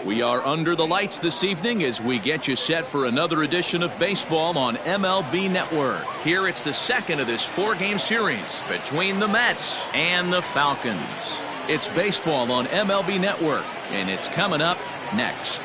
We are under the lights this evening as we get you set for another edition of baseball on MLB Network. Here it's the second of this four-game series between the Mets and the Falcons. It's baseball on MLB Network, and it's coming up next.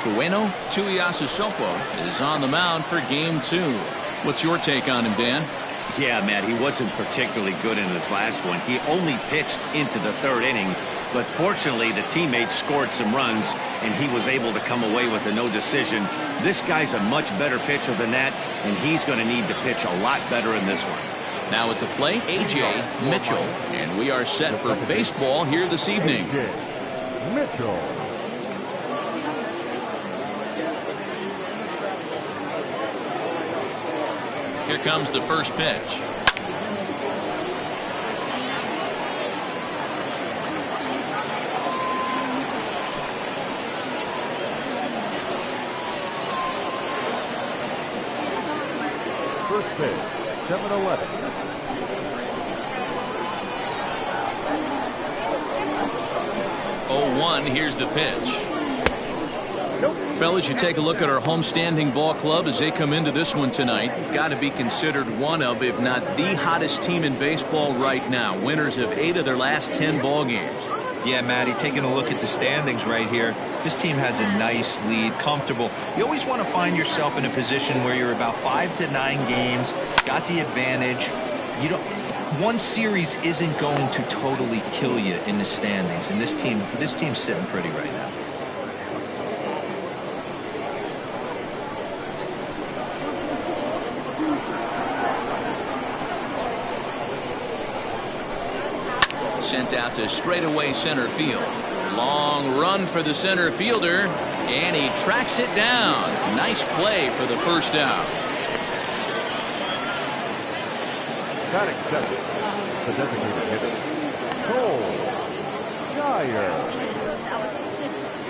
Trueno Tuiasosopo is on the mound for game 2. What's your take on him, Dan? Yeah, Matt, he wasn't particularly good in this last one. He only pitched into the third inning, but fortunately the teammates scored some runs and he was able to come away with a no decision. This guy's a much better pitcher than that, and he's going to need to pitch a lot better in this one. Now at the plate, A.J. Mitchell, and we are set for baseball here this evening. A.J. Mitchell. Here comes the first pitch. First pitch, 7-11. Oh, 1, here's the pitch. Fellas, you take a look at our homestanding ball club as they come into this one tonight. Got to be considered one of, if not the hottest team in baseball right now. Winners of 8 of their last 10 ball games. Yeah, Matty, taking a look at the standings right here, this team has a nice lead, comfortable. You always want to find yourself in a position where you're about 5 to 9 games, got the advantage. You don't. One series isn't going to totally kill you in the standings, and this team's sitting pretty right now. Sent out to straightaway center field. Long run for the center fielder, and he tracks it down. Nice play for the first out. Got accepted. The designated hitter, Cole Dyer.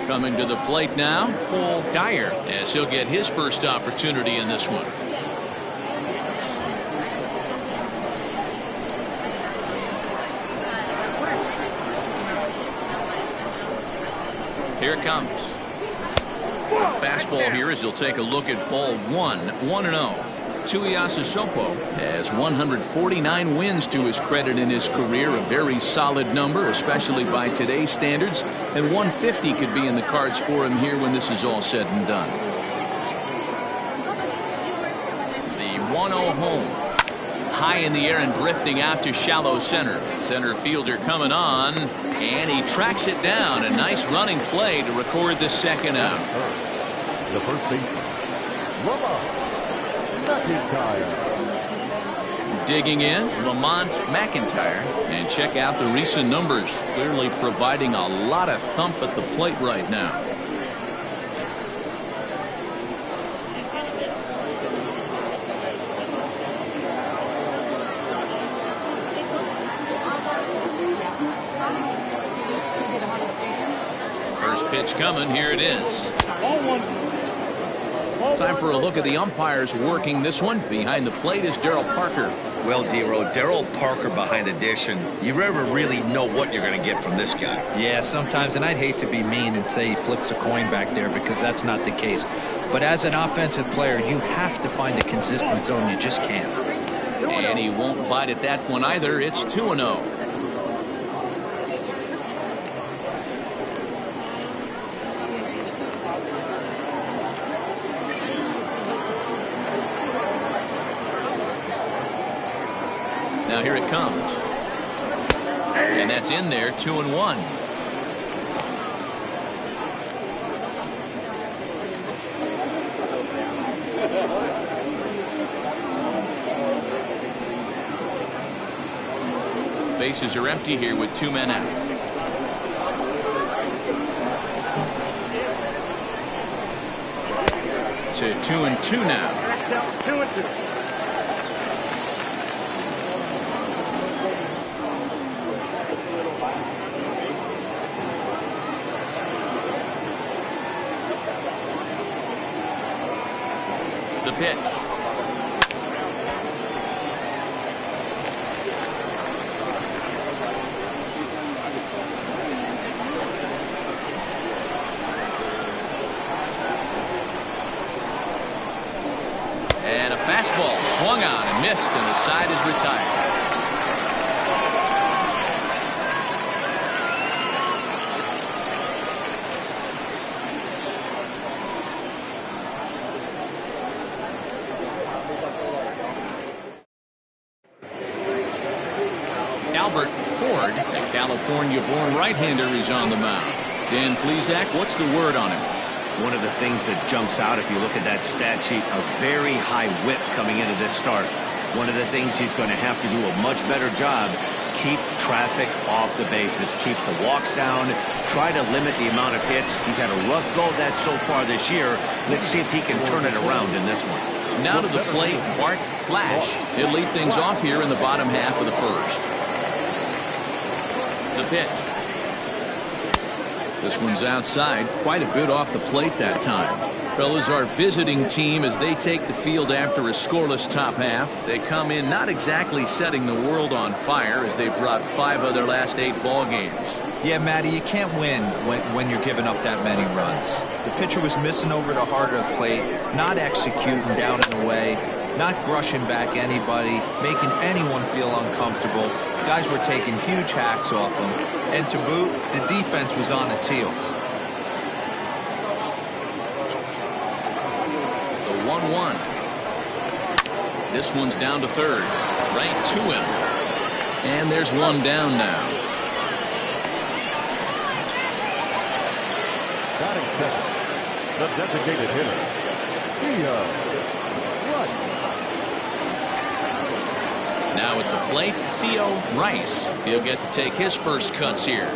Coming to the plate now, Cole Dyer, as he'll get his first opportunity in this one. Here it comes. A fastball here as he'll take a look at ball 1, 1-0. Tuiasosopo has 149 wins to his credit in his career, a very solid number, especially by today's standards, and 150 could be in the cards for him here when this is all said and done. The 1-0 home. High in the air and drifting out to shallow center. Center fielder coming on, and he tracks it down. A nice running play to record the second out. The first baseman, McIntyre. Digging in, Lamont McIntyre, and check out the recent numbers. Clearly providing a lot of thump at the plate right now. Pitch coming. Here it is. Time for a look at the umpires working this one. Behind the plate is Darryl Parker. Well, D-Row, Darryl Parker behind the dish, and you never really know what you're going to get from this guy. Yeah, sometimes, and I'd hate to be mean and say he flips a coin back there because that's not the case. But as an offensive player, you have to find a consistent zone. You just can't. And he won't bite at that one either. It's 2-0. Now here it comes. And that's in there, 2-1. Bases are empty here with 2 men out. To 2-2 now. 2-2. The pitch. missed, and the side is retired. Albert Ford, the California-born right-hander, is on the mound. Dan Plesac, what's the word on him? One of the things that jumps out if you look at that stat sheet, a very high whip coming into this start. One of the things he's going to have to do a much better job, keep traffic off the bases, keep the walks down, try to limit the amount of hits. He's had a rough go of that so far this year. Let's see if he can turn it around in this one. Now to the plate, Bart Flash. He'll lead things off here in the bottom half of the first. The pitch. This one's outside, quite a bit off the plate that time. Fellas, our visiting team, as they take the field after a scoreless top half, they come in not exactly setting the world on fire, as they've dropped 5 of their last 8 ball games. Yeah, Matty, you can't win when you're giving up that many runs. The pitcher was missing over the heart of the plate, not executing down and away, not brushing back anybody, making anyone feel uncomfortable. Guys were taking huge hacks off him, and to boot, the defense was on its heels. The 1-1. This one's down to third, right to him, and there's one down now. Batting second, the designated hitter, Rice. Now at the plate, Theo Rice. He'll get to take his first cuts here.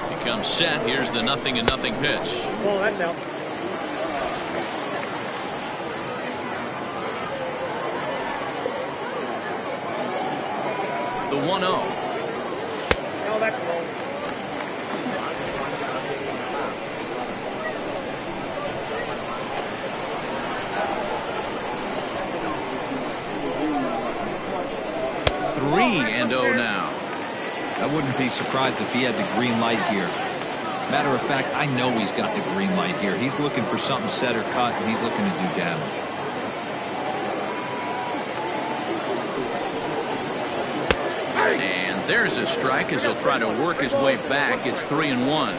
He comes set. Here's the 0-0 pitch. Well, that's out. The 1-0. No, that's wrong. And 0 now. I wouldn't be surprised if he had the green light here. Matter of fact, I know he's got the green light here. He's looking for something set or cut, and he's looking to do damage. And there's a strike as he'll try to work his way back. It's 3-1.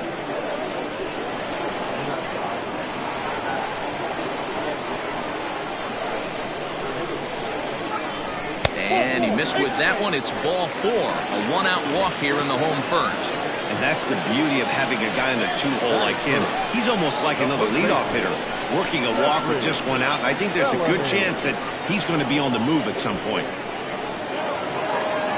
And he missed with that one. It's ball 4. A 1-out walk here in the home first. And that's the beauty of having a guy in the 2-hole like him. He's almost like another leadoff hitter, working a walk with just 1 out. I think there's a good chance that he's going to be on the move at some point.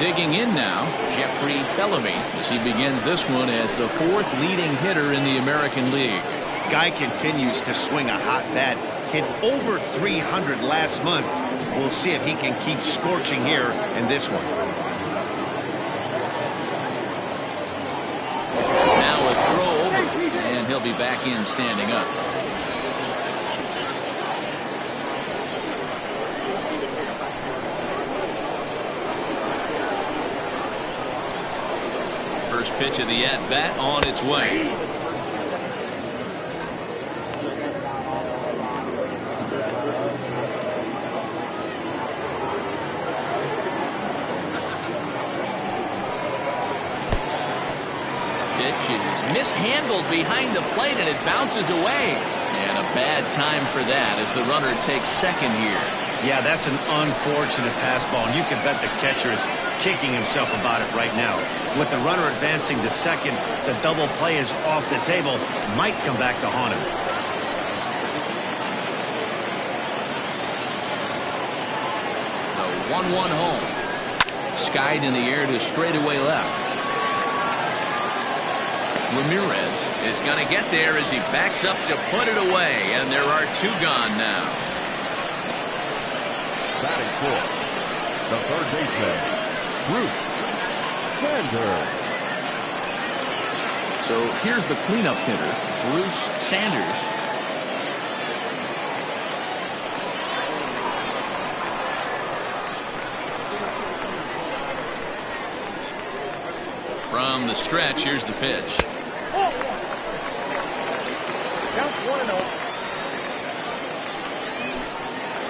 Digging in now, Jeffrey Bellamy, as he begins this one as the 4th leading hitter in the American League. Guy continues to swing a hot bat. Hit over 300 last month. We'll see if he can keep scorching here in this one. Now a throw over, and he'll be back in standing up. First pitch of the at-bat on its way. Mishandled behind the plate, and it bounces away. And a bad time for that as the runner takes second here. Yeah, that's an unfortunate pass ball, and you can bet the catcher is kicking himself about it right now. With the runner advancing to second, the double play is off the table. Might come back to haunt him. The 1-1 home. Skied in the air to straightaway left. Ramirez is going to get there as he backs up to put it away, and there are 2 gone now. Batting fourth, the third baseman, Bruce Sanders. So here's the cleanup hitter, Bruce Sanders. From the stretch, here's the pitch.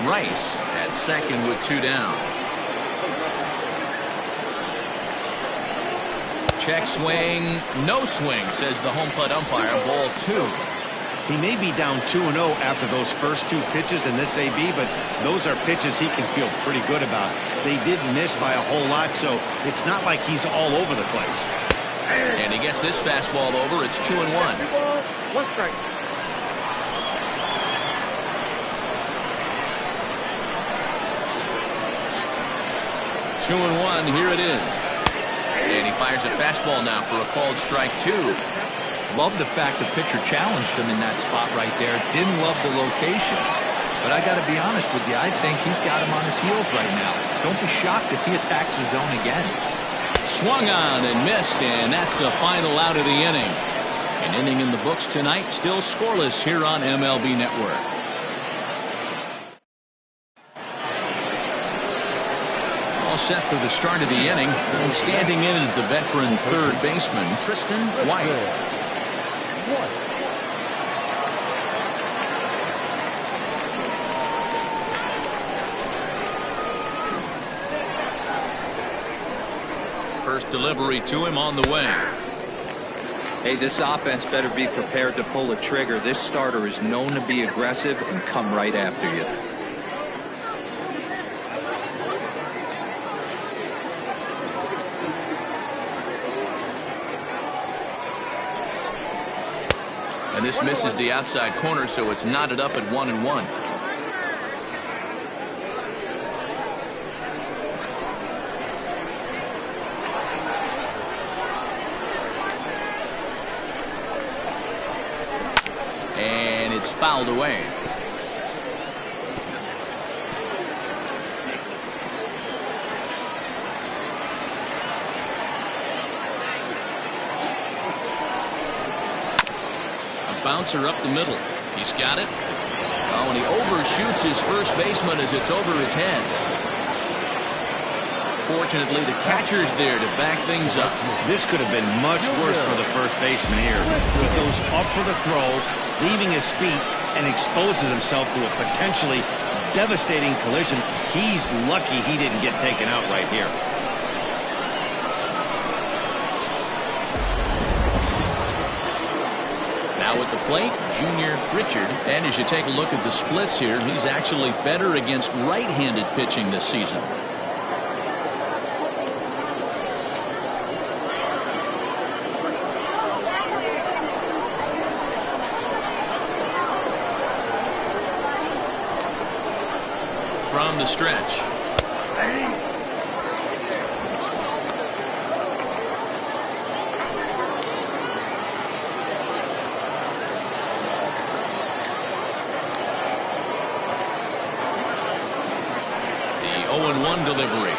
Rice at second with 2 down. Check swing, no swing, says the home plate umpire. Ball 2. He may be down 2-0 after those first 2 pitches in this AB, but those are pitches he can feel pretty good about. They did miss by a whole lot, so it's not like he's all over the place. And he gets this fastball over. It's 2-1. 1 strike. 2-1. Here it is. And he fires a fastball now for a called strike 2. Love the fact the pitcher challenged him in that spot right there. Didn't love the location. But I got to be honest with you, I think he's got him on his heels right now. Don't be shocked if he attacks his zone again. Swung on and missed, and that's the final out of the inning. An inning in the books tonight, still scoreless here on MLB Network. All set for the start of the inning, and standing in is the veteran third baseman, Tristan White. First delivery to him on the way. Hey, this offense better be prepared to pull a trigger. This starter is known to be aggressive and come right after you. And this misses the outside corner, so it's knotted up at 1-1. And it's fouled away. Bouncer up the middle. He's got it. Oh, and he overshoots his first baseman as it's over his head. Fortunately, the catcher's there to back things up. This could have been much worse for the first baseman here. He goes up for the throw, leaving his feet, and exposes himself to a potentially devastating collision. He's lucky he didn't get taken out right here. Now at the plate, Junior Richard. And as you take a look at the splits here, he's actually better against right-handed pitching this season. From the stretch. The 0-1 delivery.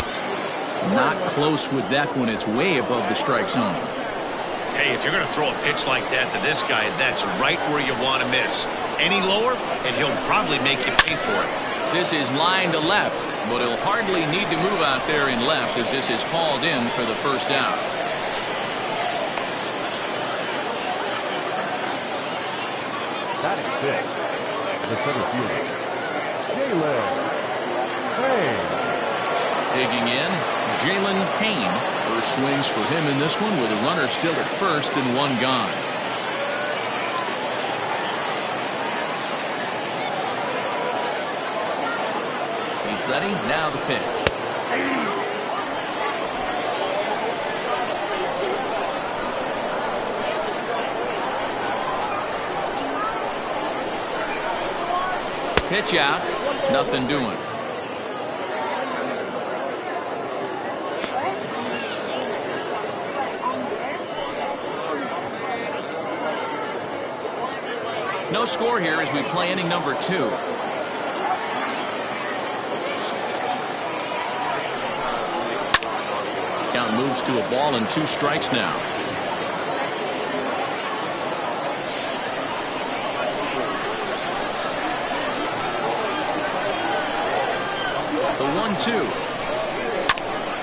Not close with that one. It's way above the strike zone. Hey, if you're going to throw a pitch like that to this guy, that's right where you want to miss. Any lower, and he'll probably make you pay for it. This is line to left, but he'll hardly need to move out there in left as this is hauled in for the first out. That is six. The center fielder, Jalen Payne. Digging in, Jalen Payne. First swings for him in this one with a runner still at first and one gone. Ready? Now the pitch. Pitch out. Nothing doing. No score here as we play inning number 2. Count moves to a ball and 2 strikes now. The 1-2.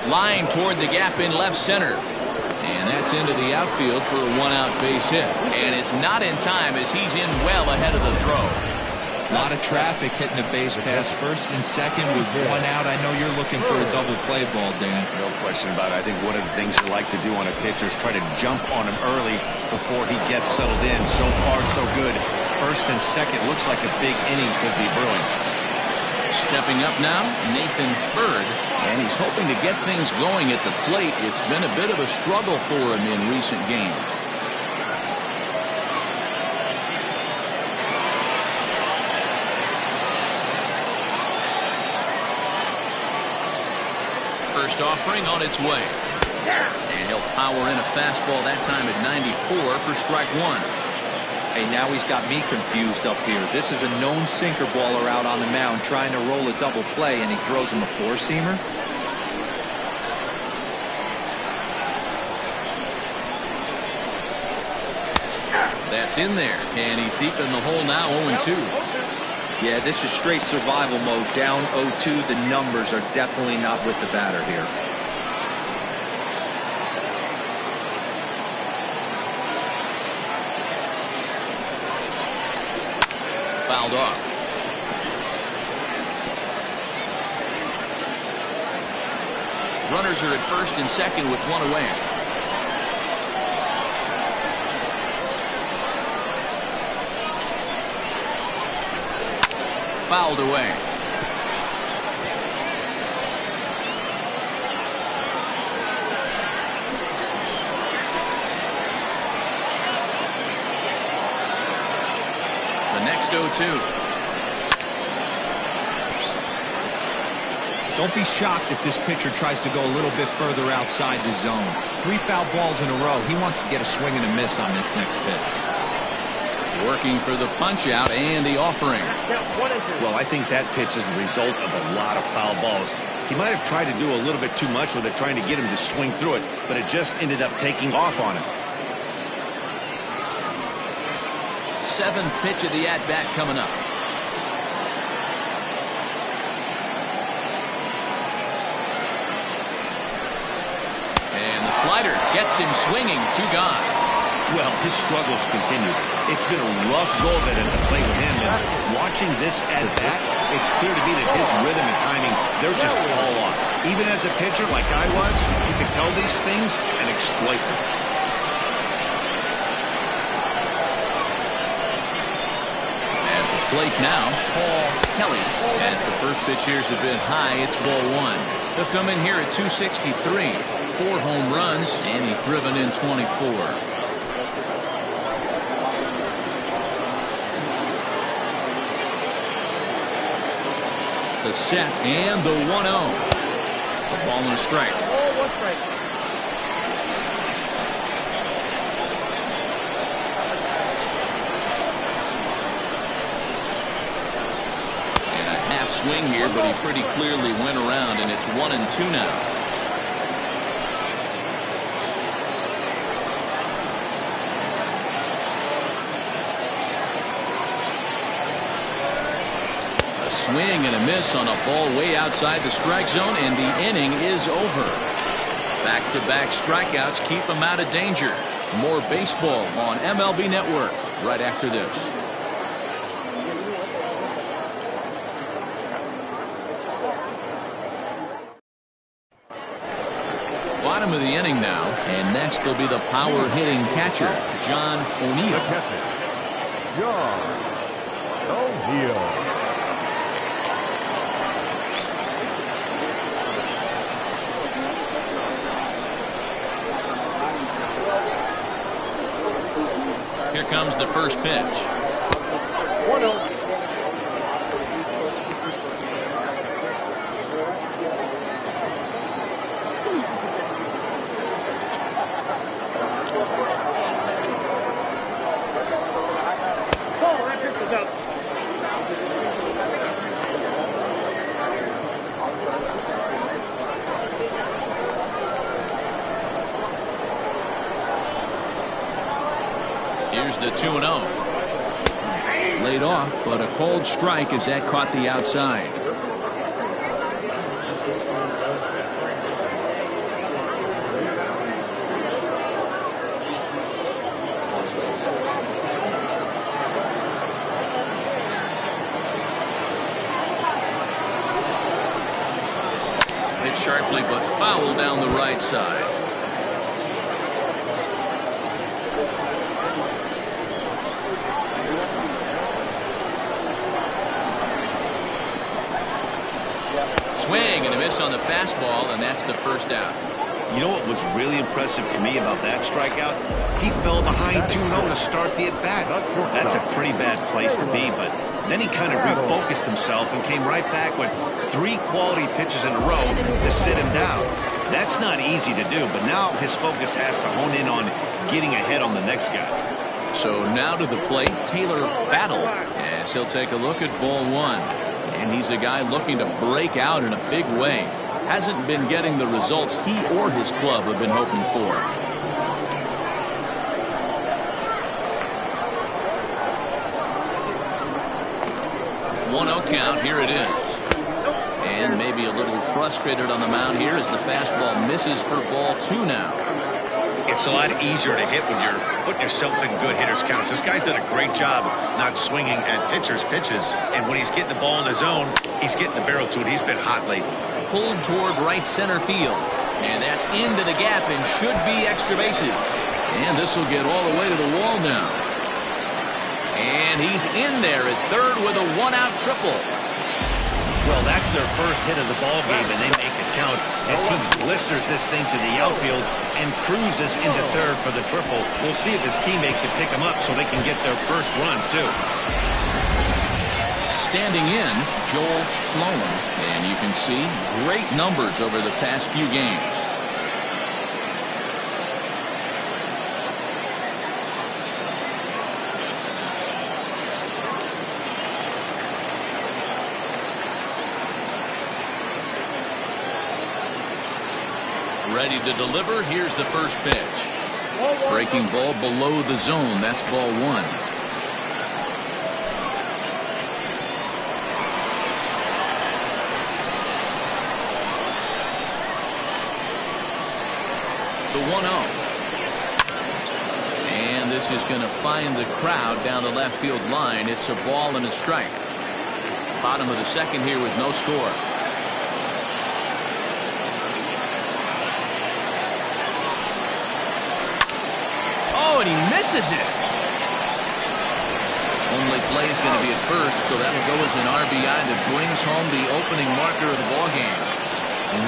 Line toward the gap in left center. And that's into the outfield for a 1-out base hit. And it's not in time as he's in well ahead of the throw. A lot of traffic hitting the base pass. First and second with one out. I know you're looking for a double play ball, Dan. No question about it. I think one of the things you like to do on a pitcher is try to jump on him early before he gets settled in. So far, so good. First and second looks like a big inning could be brewing. Stepping up now, Nathan Bird, and he's hoping to get things going at the plate. It's been a bit of a struggle for him in recent games. First offering on its way. And he'll power in a fastball that time at 94 for strike one. Hey, now he's got me confused up here. This is a known sinker baller out on the mound trying to roll a double play, and he throws him a four-seamer. That's in there, and he's deep in the hole now, 0-2. Yeah, this is straight survival mode. Down 0-2. The numbers are definitely not with the batter here. Fouled off. Runners are at first and second with one away. Fouled away. The next 0-2. Don't be shocked if this pitcher tries to go a little bit further outside the zone. 3 foul balls in a row. He wants to get a swing and a miss on this next pitch. Working for the punch out and the offering. Well, I think that pitch is the result of a lot of foul balls. He might have tried to do a little bit too much with it, trying to get him to swing through it, but it just ended up taking off on him. 7th pitch of the at-bat coming up. And the slider gets him swinging. 2 gone. Well, his struggles continue. It's been a rough go of it at the plate with him, and watching this at-bat, it's clear to me that his rhythm and timing, they're just all off. Even as a pitcher like I was, you can tell these things and exploit them. At the plate now, Paul Kelly. As the first pitch here's a bit high, it's ball 1. He'll come in here at 263. 4 home runs, and he's driven in 24. The set and the 1-0. The ball and a strike. And a half swing here, but he pretty clearly went around, and it's 1-2 now. Swing and a miss on a ball way outside the strike zone, and the inning is over. Back-to-back strikeouts keep him out of danger. More baseball on MLB Network right after this. Bottom of the inning now, and next will be the power-hitting catcher, John O'Neill. The catcher, John O'Neill. Here comes the first pitch. 1-0. Here's the 2-0. Laid off, but a cold strike as that caught the outside. hit sharply but foul down the right side. Swing and a miss on the fastball, and that's the first out. You know what was really impressive to me about that strikeout? He fell behind 2-0 to start the at-bat. That's a pretty bad place to be, but then he kind of refocused himself and came right back with 3 quality pitches in a row to sit him down. That's not easy to do, but now his focus has to hone in on getting ahead on the next guy. So now to the plate, Taylor Battle, as he'll take a look at ball 1. And he's a guy looking to break out in a big way. Hasn't been getting the results he or his club have been hoping for. 1-0 count. Here it is. And maybe a little frustrated on the mound here as the fastball misses for ball 2 now. It's a lot easier to hit when you're putting yourself in good hitters counts. This guy's done a great job not swinging at pitchers' pitches. And when he's getting the ball in the zone, he's getting the barrel to it. He's been hot lately. Pulled toward right center field. And that's into the gap and should be extra bases. And this will get all the way to the wall now. And he's in there at third with a 1-out triple. Well, that's their first hit of the ball game, and they make it count as he blisters this thing to the outfield and cruises into third for the triple. We'll see if his teammate can pick him up so they can get their first run, too. Standing in, Joel Sloan, and you can see great numbers over the past few games. Ready to deliver. Here's the first pitch. Breaking ball below the zone. That's ball 1. The 1-0. And this is going to find the crowd down the left field line. It's a ball and a strike. Bottom of the second here with no score. And he misses it. Only play is going to be at first, so that'll go as an RBI that brings home the opening marker of the ball game.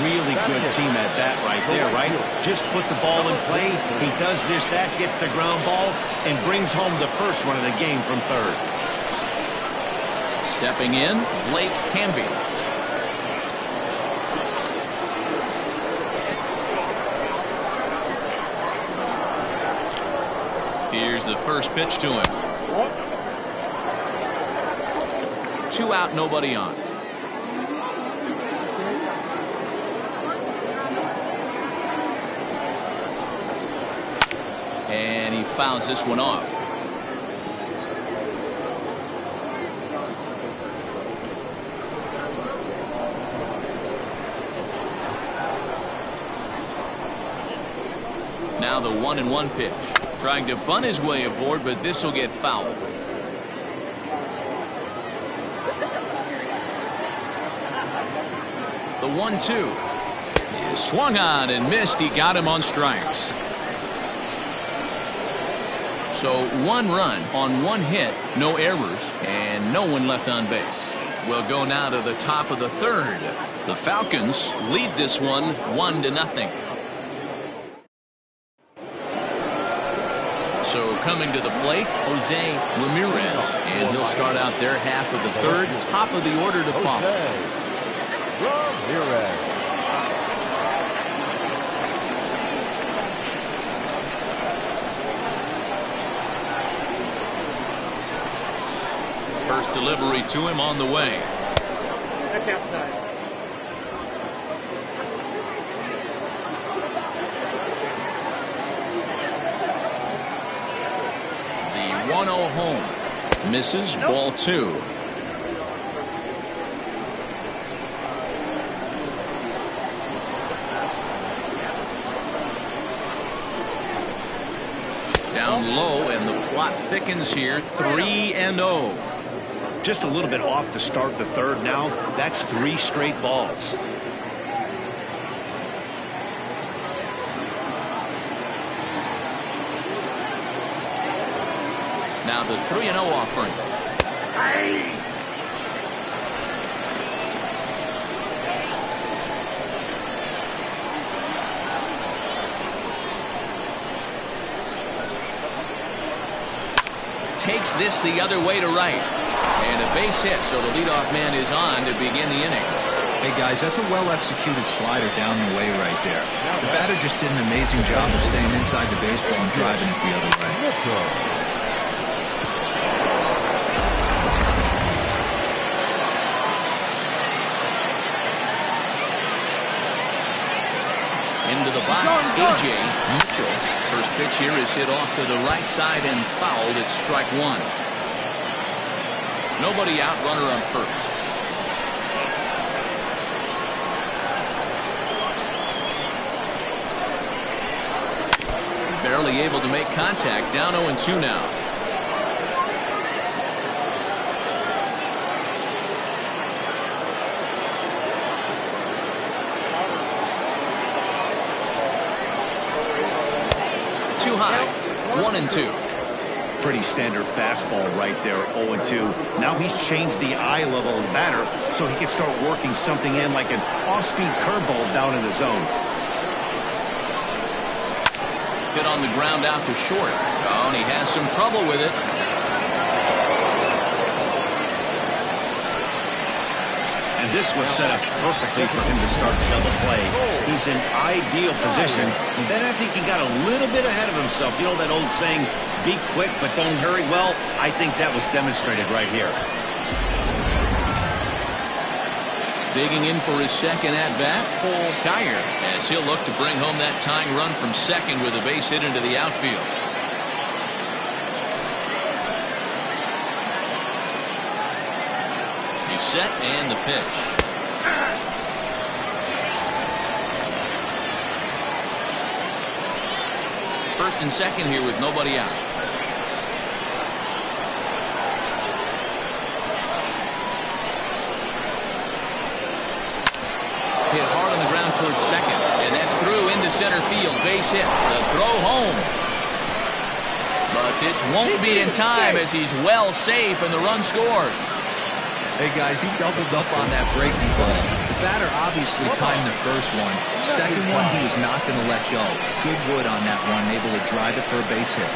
Really good team at that right there, right? Just put the ball in play. He does just that, gets the ground ball, and brings home the first run of the game from third. Stepping in, Blake Hamby. Here's the first pitch to him. 2 out, nobody on. And he fouls this one off. Now the 1-1 pitch. Trying to bunt his way aboard, but this will get fouled. The 1-2 is swung on and missed. He got him on strikes. So 1 run on 1 hit, no errors, and no one left on base. We'll go now to the top of the 3rd. The Falcons lead this one 1-0. So coming to the plate, Jose Ramirez, and he'll start out their half of the 3rd, top of the order to follow. Ramirez. First delivery to him on the way. The 1-0 home. Misses, ball 2. Down low, and the plot thickens here. 3-0. Just a little bit off to start the 3rd now. That's 3 straight balls. Now the 3-0 offering. Takes this the other way to right. And a base hit, so the leadoff man is on to begin the inning. Hey, guys, that's a well-executed slider down the way right there. The batter just did an amazing job of staying inside the baseball and driving it the other way. Into the box, A.J. Mitchell. First pitch here is hit off to the right side and fouled. It's strike one. Nobody out, runner on first. Barely able to make contact. Down 0-2 now. Too high. 1-2. Pretty standard fastball right there, 0-2. Now he's changed the eye level of the batter so he can start working something in like an off-speed curveball down in the zone. Hit on the ground out to short. Oh, and he has some trouble with it. And this was set up perfectly for him to start the double play. He's in ideal position. And then I think he got a little bit ahead of himself. You know that old saying, be quick but don't hurry? Well, I think that was demonstrated right here. Digging in for his second at-bat, Cole Kyer, as he'll look to bring home that tying run from second with a base hit into the outfield. He's set and the pitch. First and second here with nobody out. Hit hard on the ground towards second, and that's through into center field. Base hit. The throw home. But this won't be in time as he's well safe and the run scores. Hey, guys, he doubled up on that breaking ball. The batter obviously timed the first one. Second one, he was not going to let go. Good wood on that one, able to drive it for a base hit.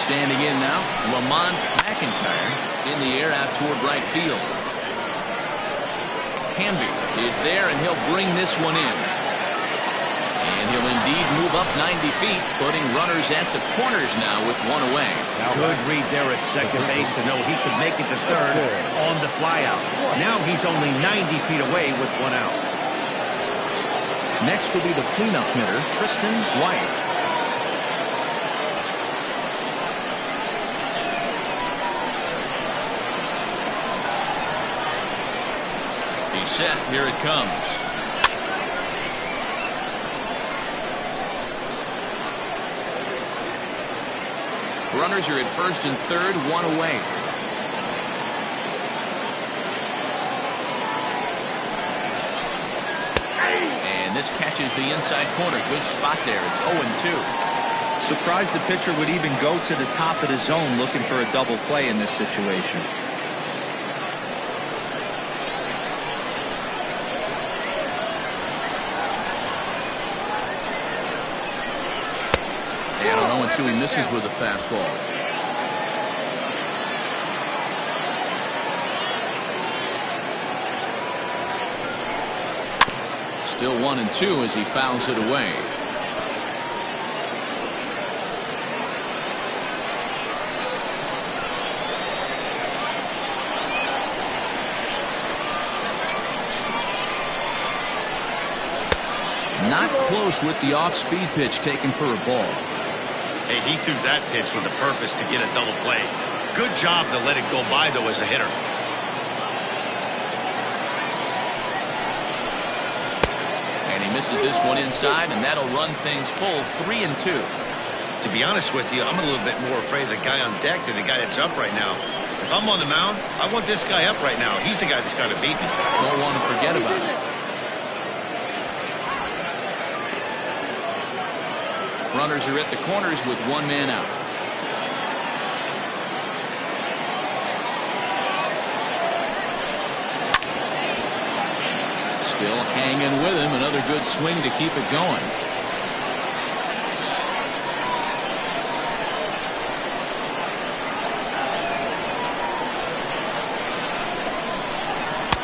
Standing in now, Lamont McIntyre in the air out toward right field. Hamby is there, and he'll bring this one in. And he'll indeed move up 90 feet, putting runners at the corners now with one away. Good read there at second base to know he could make it to third on the flyout. Now he's only 90 feet away with one out. Next will be the cleanup hitter, Tristan White. He's set. Here it comes. Runners are at first and third, one away. And this catches the inside corner. Good spot there. It's 0-2. Surprised the pitcher would even go to the top of the zone looking for a double play in this situation. And on 0-2, he misses with a fastball. Still 1-2 as he fouls it away. Not close with the off-speed pitch taken for a ball. Hey, he threw that pitch with a purpose to get a double play. Good job to let it go by, though, as a hitter. And he misses this one inside, and that'll run things full 3-2. To be honest with you, I'm a little bit more afraid of the guy on deck than the guy that's up right now. If I'm on the mound, I want this guy up right now. He's the guy that's got to beat me. Don't want to forget about it. Runners are at the corners with one man out. Still hanging with him. Another good swing to keep it going.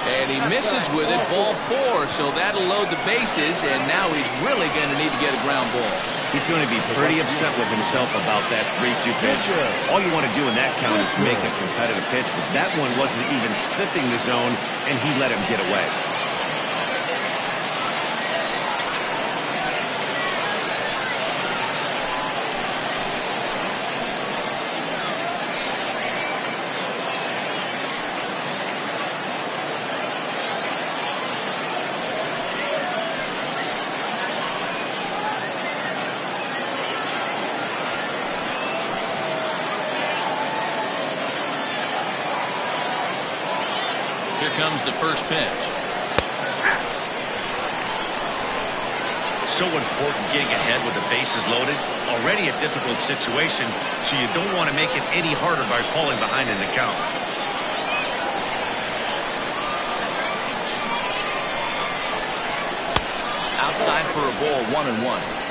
And he misses with it. Ball 4. So that'll load the bases. And now he's really going to need to get a ground ball. He's going to be pretty upset with himself about that 3-2 pitch. All you want to do in that count is make a competitive pitch. But that one wasn't even sniffing the zone, and he let him get away. Here comes the first pitch. So important getting ahead with the bases loaded. Already a difficult situation, so you don't want to make it any harder by falling behind in the count. Outside for a ball, 1-1.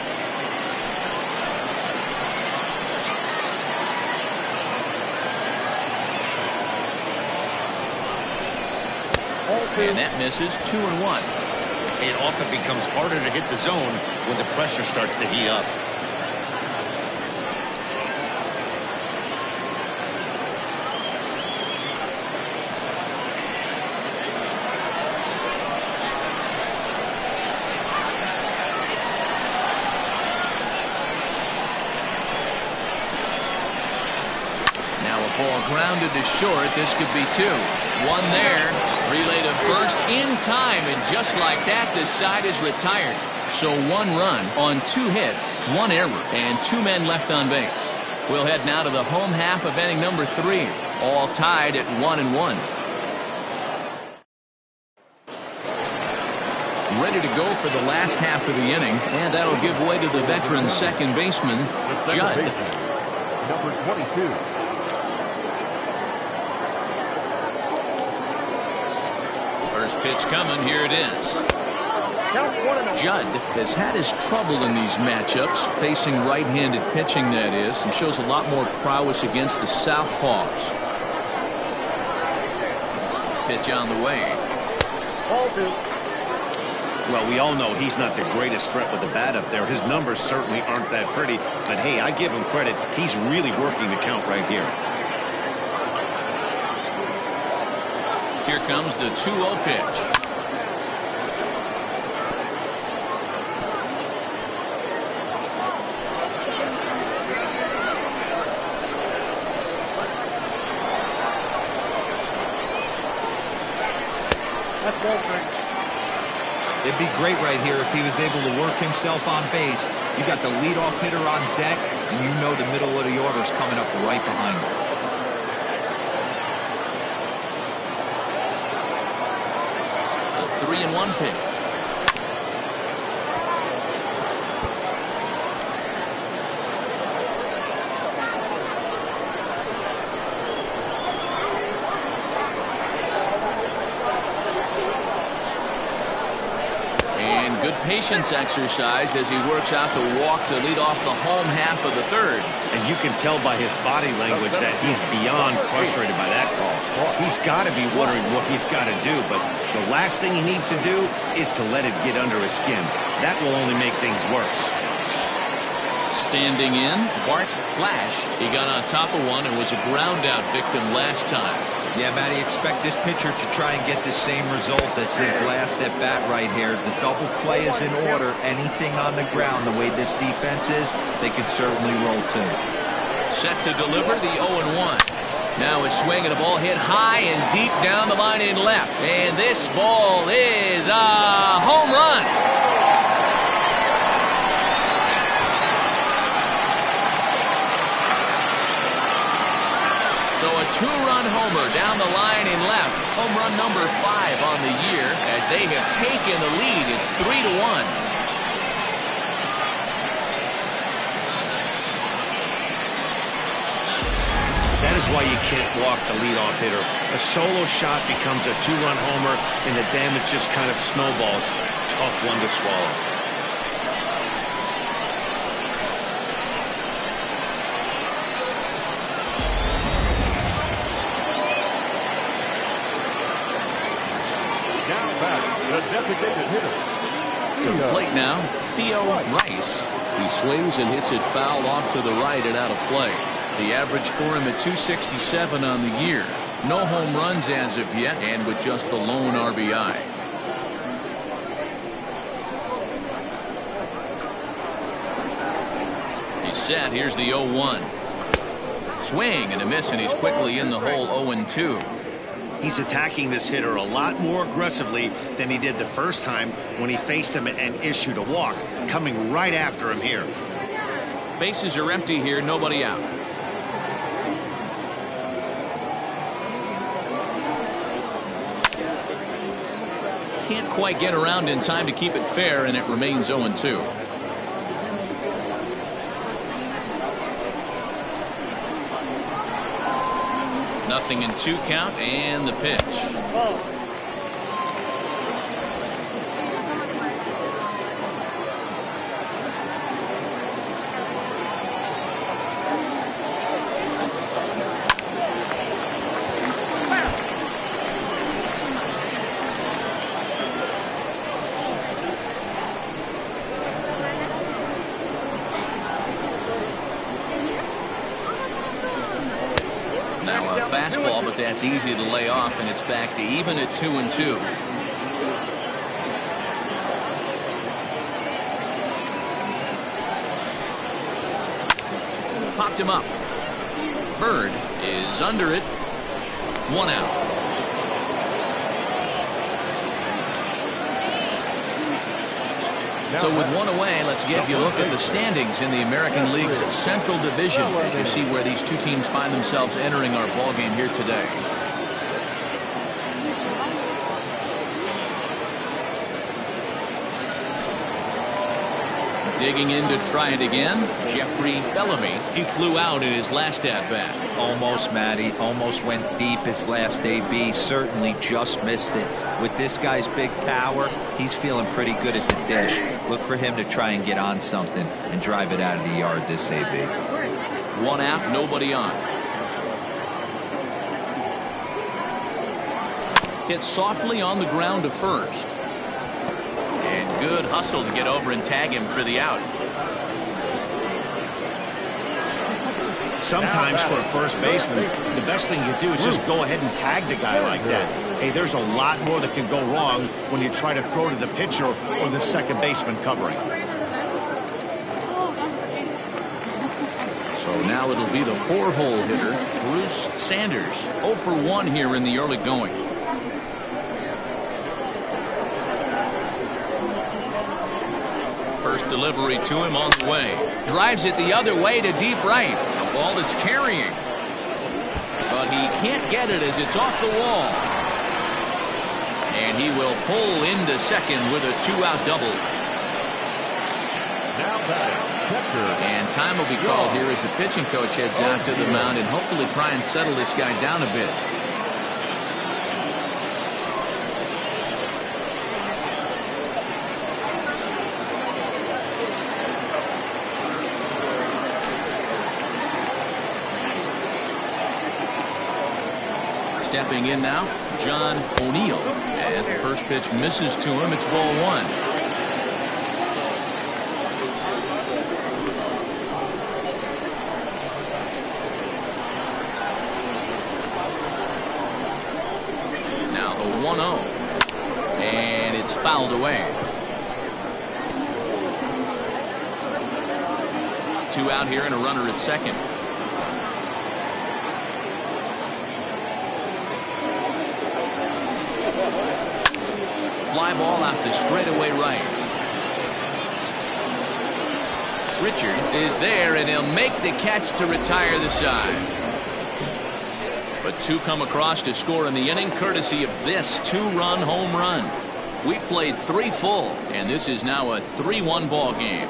And that misses. 2-1. It often becomes harder to hit the zone when the pressure starts to heat up. Now a ball grounded to short. This could be 2. One there. Relay to first in time, and just like that, the side is retired. So 1 run on 2 hits, 1 error, and 2 men left on base. We'll head now to the home half of inning number 3, all tied at 1-1. Ready to go for the last half of the inning, and that'll give way to the veteran second baseman, Judd. Number 22. First pitch coming. Here it is. Judd has had his trouble in these matchups, facing right-handed pitching, that is. He shows a lot more prowess against the southpaws. Pitch on the way. Well, we all know he's not the greatest threat with the bat up there. His numbers certainly aren't that pretty. But, hey, I give him credit. He's really working the count right here. Here comes the 2-0 pitch. It'd be great right here if he was able to work himself on base. You got the leadoff hitter on deck, and you know the middle of the order is coming up right behind him. A 3-1 pitch. Good patience exercised as he works out the walk to lead off the home half of the third. And you can tell by his body language that he's beyond frustrated by that call. He's got to be wondering what he's got to do, but the last thing he needs to do is to let it get under his skin. That will only make things worse. Standing in, Bart Flash. He got on top of one and was a ground out victim last time. Yeah, Matty, expect this pitcher to try and get the same result. That's his last at bat right here. The double play is in order. Anything on the ground, the way this defense is, they could certainly roll too. Set to deliver the 0-1. Now a swing and a ball hit high and deep down the line in left. And this ball is a home run. So a 2-run homer down the line in left. Home run number 5 on the year as they have taken the lead. It's 3-1. is why you can't walk the leadoff hitter. A solo shot becomes a two-run homer, and the damage just kind of snowballs. Tough one to swallow. Now back, the designated hitter. To the plate now, Theo Rice. He swings and hits it foul off to the right and out of play. The average for him at 267 on the year. No home runs as of yet, and with just the lone RBI. He's set. Here's the 0-1. Swing and a miss, and he's quickly in the hole. 0-2. He's attacking this hitter a lot more aggressively than he did the first time when he faced him and issued a walk, coming right after him here. Bases are empty here, nobody out. Can't quite get around in time to keep it fair, and it remains 0-2. Nothing in 2 count, and the pitch. Now a fastball, but that's easy to lay off, and it's back to even at 2-2. Popped him up. Bird is under it. 1 out. So with 1 away, let's give you a look at the standings in the American League's Central Division as you see where these two teams find themselves entering our ballgame here today. Digging in to try it again, Jeffrey Bellamy. He flew out in his last at-bat. Almost, Matty. Almost went deep his last AB. Certainly just missed it. With this guy's big power, he's feeling pretty good at the dish. Look for him to try and get on something and drive it out of the yard this AB. 1 out, nobody on. Hit softly on the ground to first. And good hustle to get over and tag him for the out. Sometimes for a first baseman, the best thing you do is just go ahead and tag the guy like that. Hey, there's a lot more that can go wrong when you try to throw to the pitcher or the second baseman covering. So now it'll be the 4-hole hitter, Bruce Sanders. 0 for 1 here in the early going. First delivery to him on the way. Drives it the other way to deep right. A ball that's carrying. But he can't get it as it's off the wall. And he will pull into second with a 2-out double. Now batting, catcher. And time will be called here as the pitching coach heads out to the mound and hopefully try and settle this guy down a bit. Stepping in now, John O'Neill. As the first pitch misses to him, it's ball 1. Now the 1-0. And it's fouled away. 2 out here and a runner at second. Fly ball out to straightaway right. Richard is there, and he'll make the catch to retire the side. But 2 come across to score in the inning, courtesy of this 2-run home run. We played 3 full, and this is now a 3-1 ball game.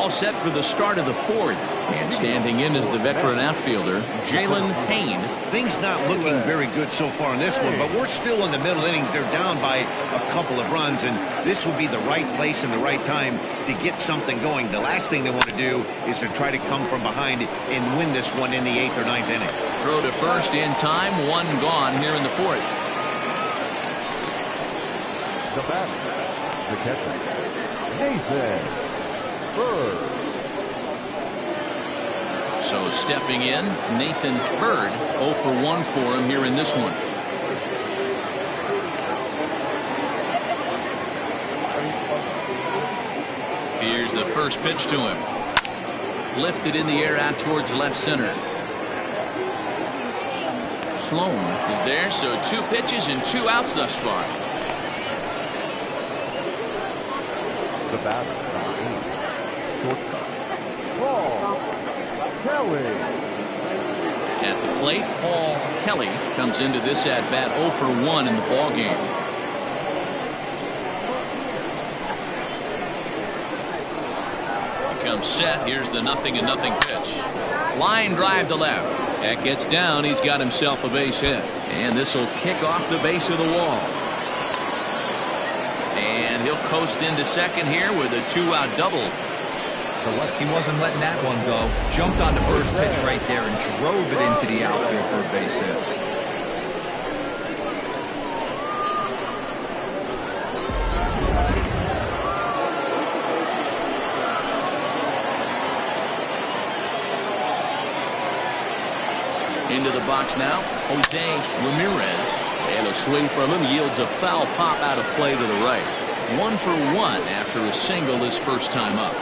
All set for the start of the fourth. And standing in is the veteran outfielder, Jalen Payne. Things not looking very good so far in this one, but we're still in the middle innings. They're down by a couple of runs, and this would be the right place and the right time to get something going. The last thing they want to do is to try to come from behind and win this one in the 8th or 9th inning. Throw to first in time, one gone here in the fourth. The batter, the catcher, Nathan Bird. So stepping in, Nathan Bird, 0 for 1 for him here in this one. Here's the first pitch to him. Lifted in the air out towards left center. Sloan is there, so 2 pitches and 2 outs thus far. The batter, shortstop, Paul Kelly. At the plate, Paul Kelly comes into this at bat 0 for 1 in the ball game. He comes set. Here's the 0-0 pitch. Line drive to left. That gets down. He's got himself a base hit, and this will kick off the base of the wall. And he'll coast into second here with a 2-out double. He wasn't letting that one go. Jumped on the first pitch right there and drove it into the outfield for a base hit. Into the box now, Jose Ramirez. And a swing from him yields a foul pop out of play to the right. 1 for 1 after a single his first time up.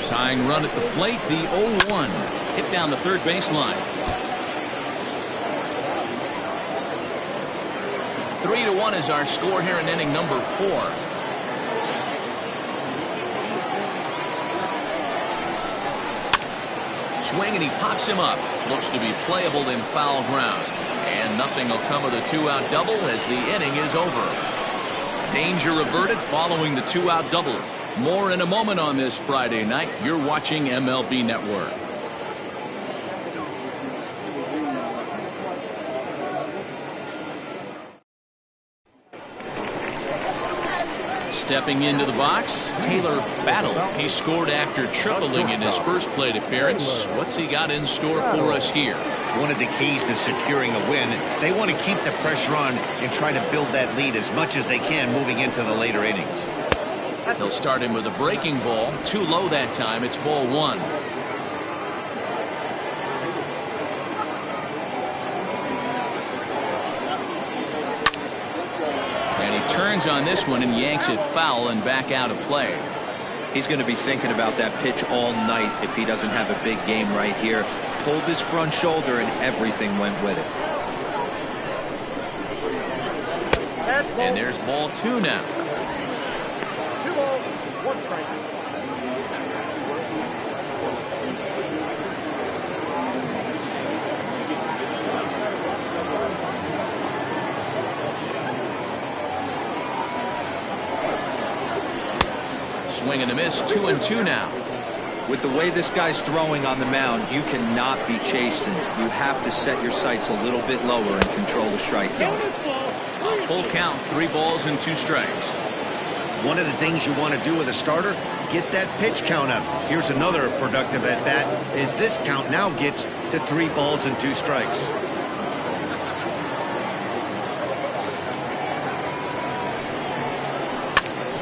Tying run at the plate, the 0-1. Hit down the third baseline. 3-1 is our score here in inning number 4. Swing, and he pops him up. Looks to be playable in foul ground. And nothing will come of the 2-out double as the inning is over. Danger averted following the 2-out double. More in a moment on this Friday night. You're watching MLB Network. Stepping into the box, Taylor Battle. He scored after tripling in his first plate appearance. What's he got in store for us here? One of the keys to securing a win, they want to keep the pressure on and try to build that lead as much as they can moving into the later innings. He'll start him with a breaking ball. Too low that time. It's ball 1. Turns on this one and yanks it foul and back out of play. He's going to be thinking about that pitch all night if he doesn't have a big game right here. Pulled his front shoulder and everything went with it. And there's ball 2 now. 2 balls, 1 strike. Swing and a miss, 2-2 now. With the way this guy's throwing on the mound, you cannot be chasing. You have to set your sights a little bit lower and control the strike zone. A full count, 3 balls and 2 strikes. One of the things you want to do with a starter, get that pitch count up. Here's another productive at bat, is this count now gets to 3 balls and 2 strikes.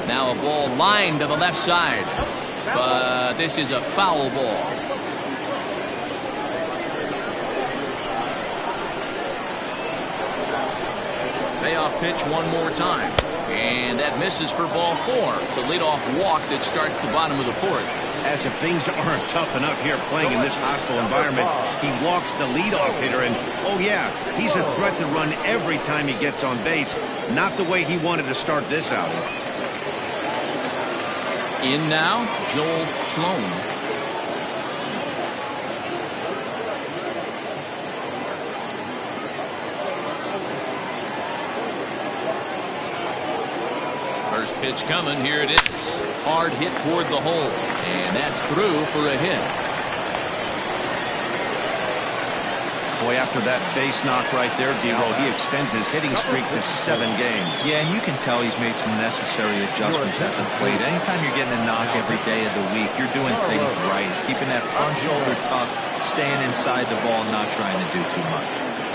Now a ball lined to the left side, but this is a foul ball. Payoff pitch one more time, and that misses for ball 4. It's a leadoff walk that starts the bottom of the 4th. As if things aren't tough enough here playing in this hostile environment, he walks the leadoff hitter, and oh yeah, he's a threat to run every time he gets on base. Not the way he wanted to start this outing. In now, Joel Sloan. Pitch coming. Here it is. Hard hit toward the hole. And that's through for a hit. Boy, after that base knock right there, D-Roll, he extends his hitting streak to 7 games. Yeah, and you can tell he's made some necessary adjustments at the plate. Anytime you're getting a knock every day of the week, you're doing things right. He's keeping that front shoulder tucked, staying inside the ball, not trying to do too much.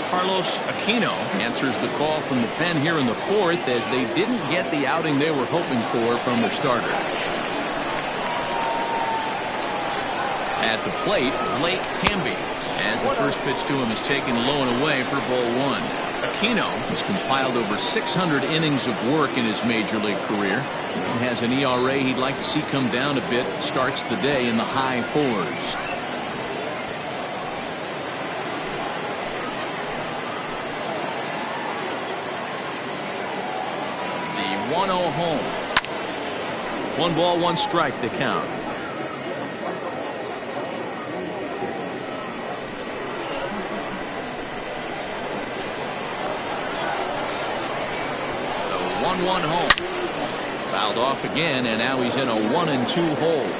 Carlos Aquino answers the call from the pen here in the 4th as they didn't get the outing they were hoping for from their starter. At the plate, Blake Hamby, as the first pitch to him is taken low and away for ball 1. Aquino has compiled over 600 innings of work in his major league career and has an ERA he'd like to see come down a bit. Starts the day in the high 4s. The 1-0 home. 1 ball, 1 strike to count. The 1-1 home. Fouled off again, and now he's in a 1-2 hole.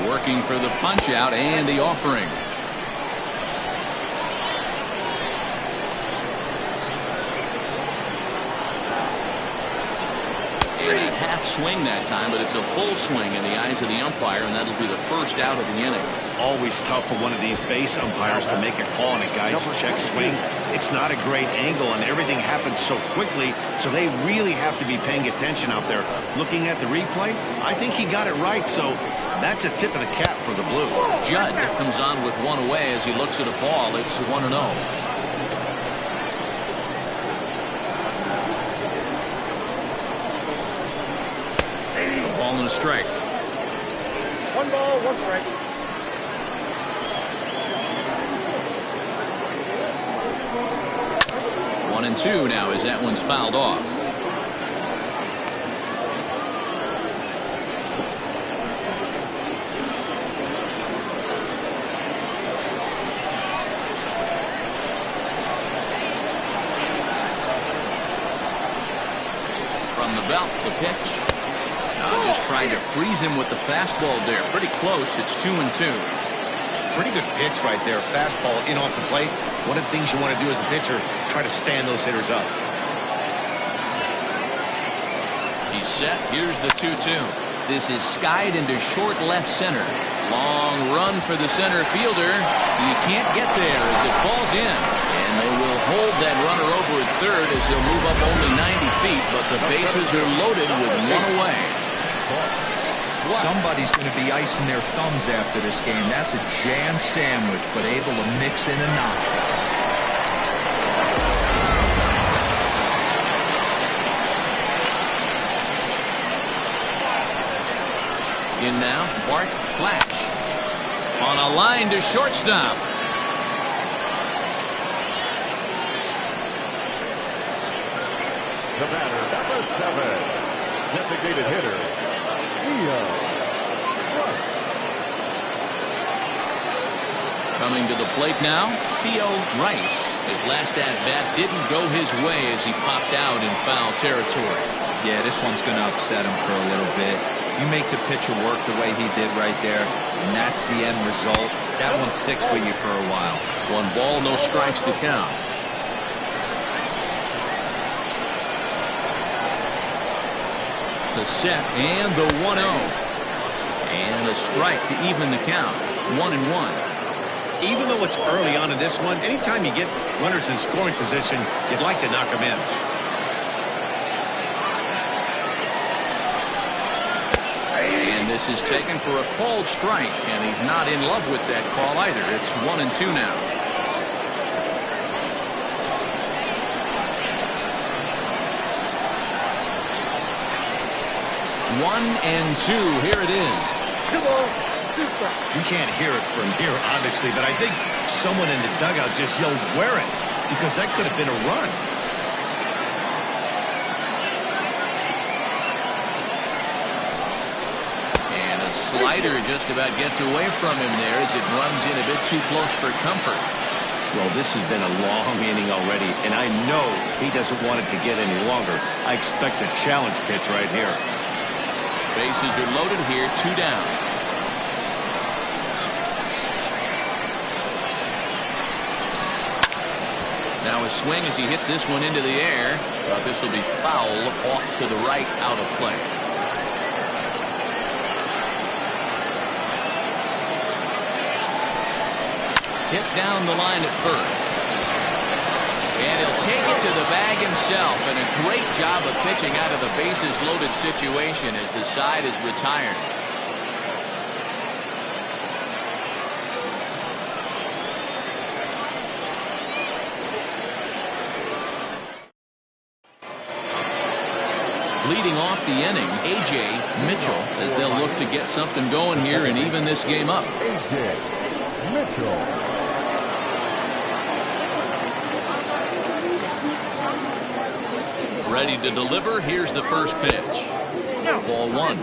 Working for the punch out and the offering. A half swing that time, but it's a full swing in the eyes of the umpire, and that'll be the first out of the inning. Always tough for one of these base umpires to make a call on a guy's check swing. It's not a great angle, and everything happens so quickly, so they really have to be paying attention out there. Looking at the replay, I think he got it right, so that's a tip of the cap for the Blue. Judd comes on with 1 away as he looks at a ball. It's 1-0. Ball and a strike. 1 ball, 1 strike. One and 2 now as that one's fouled off. From the belt, the pitch. Just trying to freeze him with the fastball there. Pretty close. It's 2-2. Pretty good pitch right there. Fastball in off the plate. One of the things you want to do as a pitcher, try to stand those hitters up. He's set. Here's the 2-2. This is skied into short left center. Long run for the center fielder. You can't get there as it falls in. And they will hold that runner over at third as he'll move up only 90 feet. But the bases are loaded with 1 away. Somebody's going to be icing their thumbs after this game. That's a jam sandwich, but able to mix in a knock. In now, Bart Flash. On a line to shortstop. The batter, number 7, designated hitter. Coming to the plate now, Theo Rice. His last at-bat didn't go his way as he popped out in foul territory. Yeah, this one's going to upset him for a little bit. You make the pitcher work the way he did right there, and that's the end result. That one sticks with you for a while. 1 ball, no strikes to count. The set and the 1-0. And a strike to even the count. 1-1. Even though it's early on in this one, anytime you get runners in scoring position, you'd like to knock them in. And this is taken for a called strike, and he's not in love with that call either. It's 1-2 now. One and 2. Here it is. 2 balls, 2 strikes. You can't hear it from here, obviously, but I think someone in the dugout just yelled, "Wear it," because that could have been a run. And a slider just about gets away from him there as it runs in a bit too close for comfort. Well, this has been a long inning already, and I know he doesn't want it to get any longer. I expect a challenge pitch right here. Bases are loaded here, 2 down. Now a swing as he hits this one into the air. This will be foul off to the right, out of play. Hit down the line at first. And he'll take it to the bag himself. And a great job of pitching out of the bases loaded situation as the side is retired. Leading off the inning, A.J. Mitchell, as they'll look to get something going here and even this game up. A.J. Mitchell. Ready to deliver. Here's the first pitch. Ball 1.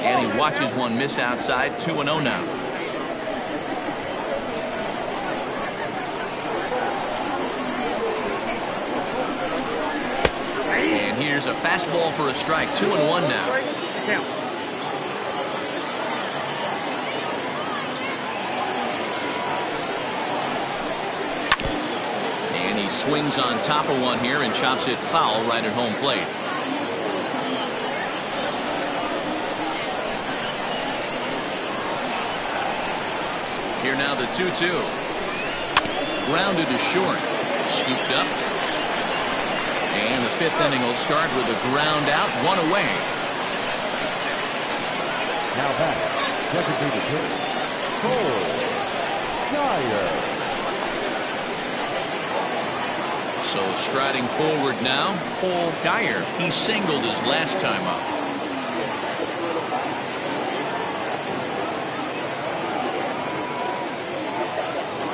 And he watches one miss outside. 2-0 now. And here's a fastball for a strike. 2-1 now. And he swings on top of one here and chops it foul right at home plate. Here now the 2-2. Grounded to short. Scooped up. And the 5th inning will start with a ground out, 1 away. Now back, second to the pitch, Cole Dyer. So striding forward now, Paul Dyer. He singled his last time up.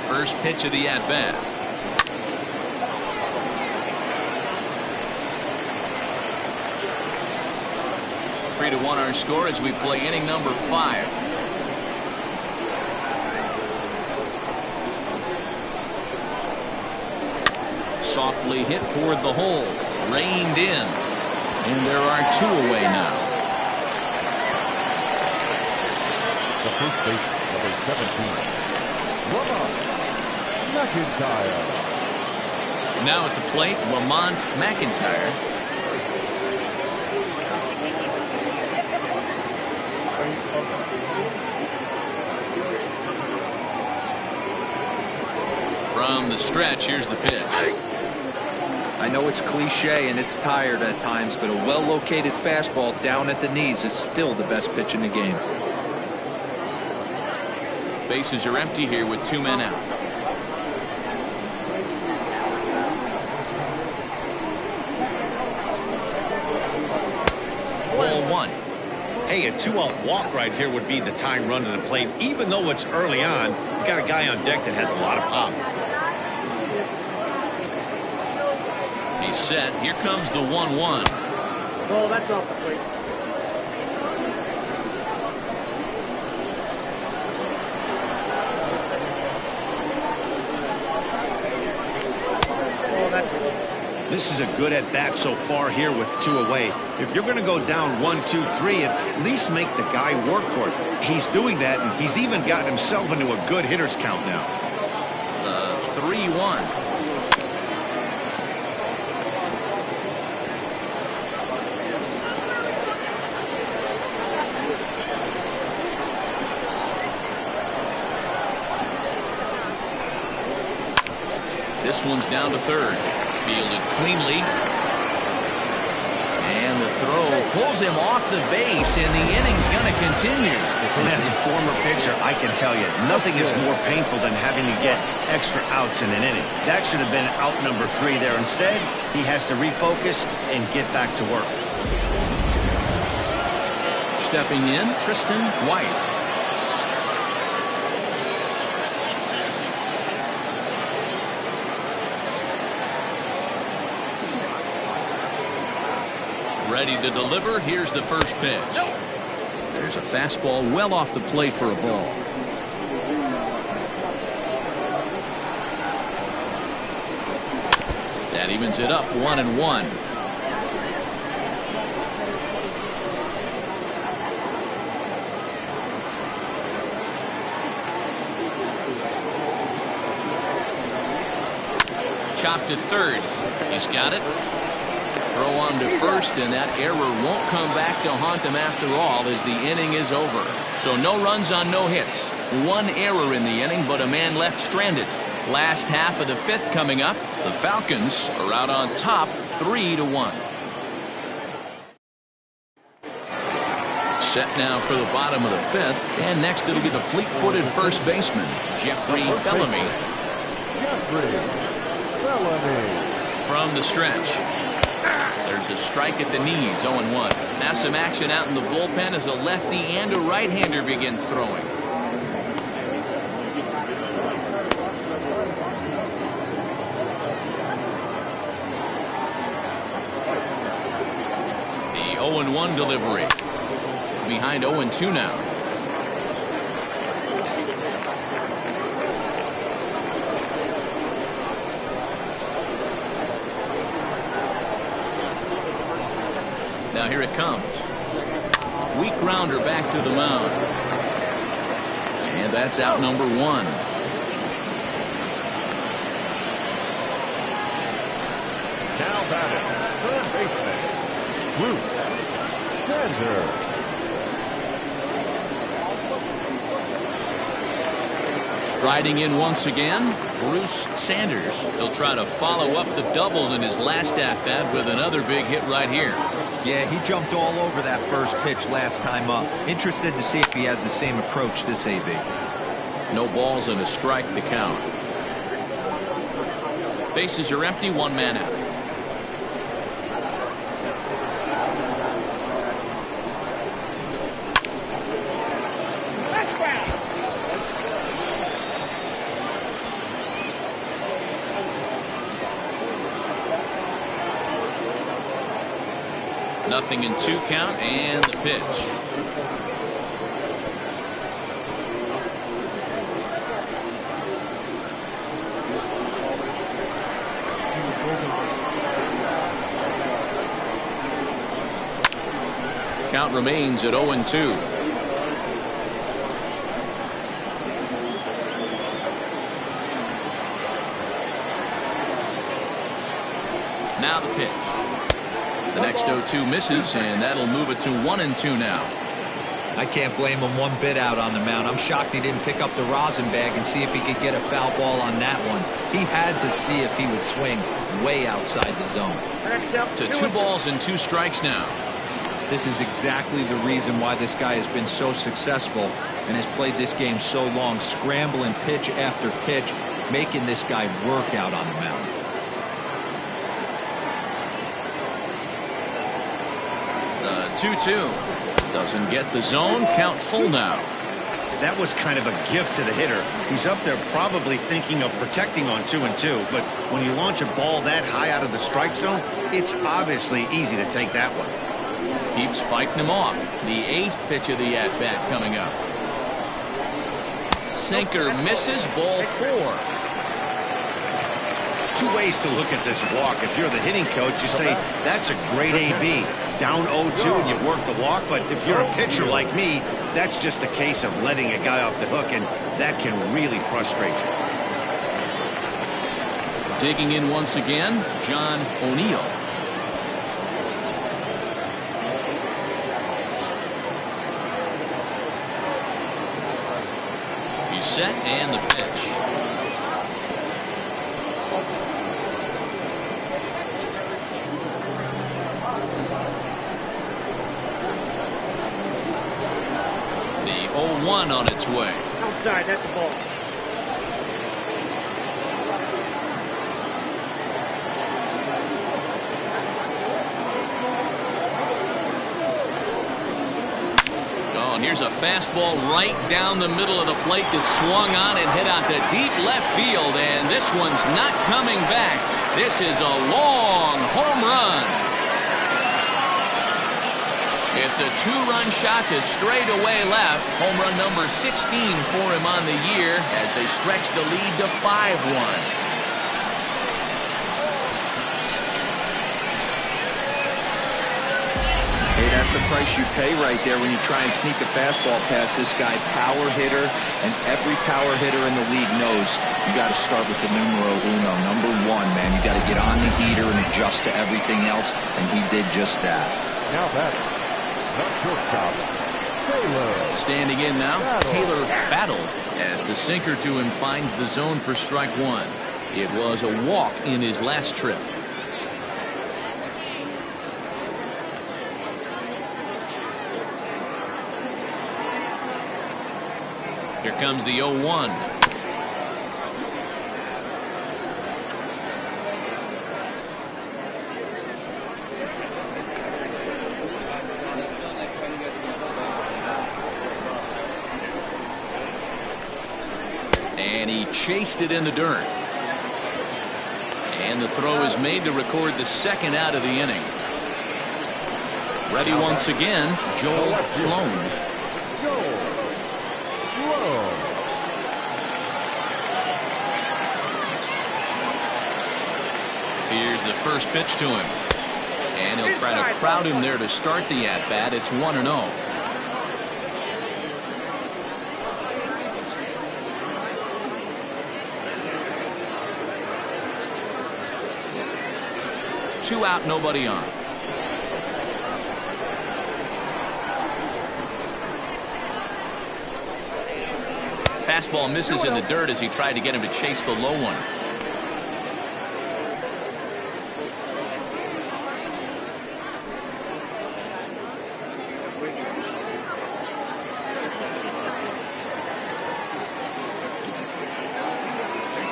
First pitch of the at-bat. 3-1 our score as we play inning number 5. Softly hit toward the hole. Reined in. And there are 2 away now. The first base, number 17, Lamont McIntyre. Now at the plate, Lamont McIntyre. From the stretch, here's the pitch. I know it's cliche and it's tired at times, but a well-located fastball down at the knees is still the best pitch in the game. Bases are empty here with 2 men out. Ball 1. Hey, a 2-out walk right here would be the tying run to the plate. Even though it's early on, you got a guy on deck that has a lot of pop. He's set. Here comes the 1-1. Well, that's off the plate. This is a good at bat so far here with 2 away. If you're going to go down 1, 2, 3, at least make the guy work for it. He's doing that, and he's even gotten himself into a good hitter's count now. 3-1. This one's down to third. Fielded cleanly. And the throw pulls him off the base, and the inning's going to continue. And as a former pitcher, I can tell you, nothing is more painful than having to get extra outs in an inning. That should have been out number 3 there. Instead, he has to refocus and get back to work. Stepping in, Tristan White. Ready to deliver. Here's the first pitch. There's a fastball well off the plate for a ball. That evens it up 1-1. Chopped to third. He's got it. Throw on to first, and that error won't come back to haunt him after all, as the inning is over. So no runs on no hits. One error in the inning, but a man left stranded. Last half of the fifth coming up. The Falcons are out on top 3-1. Set now for the bottom of the fifth, and next it'll be the fleet-footed first baseman, Jeffrey Bellamy. From the stretch. There's a strike at the knees, 0-1. Now some action out in the bullpen as a lefty and a right-hander begin throwing. The 0-1 delivery. Behind 0-2 now. Now here it comes. Weak grounder back to the mound. And that's out number one. Now batting, third baseman, Bruce Sanders. Striding in once again, Bruce Sanders. He'll try to follow up the double in his last at-bat with another big hit right here. Yeah, he jumped all over that first pitch last time up. Interested to see if he has the same approach this AB. No balls and a strike to count. Bases are empty, one man out. Nothing in 2 count, and the pitch. Count remains at 0-2. Now the pitch. The next 0-2 misses, and that'll move it to 1-2 now. I can't blame him one bit out on the mound. I'm shocked he didn't pick up the rosin bag and see if he could get a foul ball on that one. He had to see if he would swing way outside the zone. To 2 balls and 2 strikes now. This is exactly the reason why this guy has been so successful and has played this game so long, scrambling pitch after pitch, making this guy work out on the mound. The 2-2 doesn't get the zone. Count full now. That was kind of a gift to the hitter. He's up there probably thinking of protecting on 2-2, but when you launch a ball that high out of the strike zone, it's obviously easy to take that one. Keeps fighting him off. The 8th pitch of the at-bat coming up. Sinker misses, ball 4. 2 ways to look at this walk. If you're the hitting coach, you say, that's a great AB. Down 0-2 and you work the walk, but if you're a pitcher like me, that's just a case of letting a guy off the hook, and that can really frustrate you. Digging in once again, John O'Neill. He's set, and the pitch. The 0-1 on its way. Outside, that's the ball. Oh, and here's a fastball right down the middle of the plate that swung on and hit out to deep left field, and this one's not coming back. This is a long home run. It's a two-run shot to straightaway left. Home run number 16 for him on the year as they stretch the lead to 5-1. Hey, that's the price you pay right there when you try and sneak a fastball past this guy. Power hitter, and every power hitter in the league knows you got to start with the numero uno, number one, man. You got to get on the heater and adjust to everything else, and he did just that. Now that's the shortstop, Taylor. Standing in now, Taylor battled as the sinker to him finds the zone for strike one. It was a walk in his last trip. Here comes the 0-1. And he chased it in the dirt. And the throw is made to record the second out of the inning. Ready once again, Joel Sloan. Here's the first pitch to him. And he'll try to crowd him there to start the at-bat. It's 1-0. Two out, nobody on. Fastball misses in the dirt as he tried to get him to chase the low one.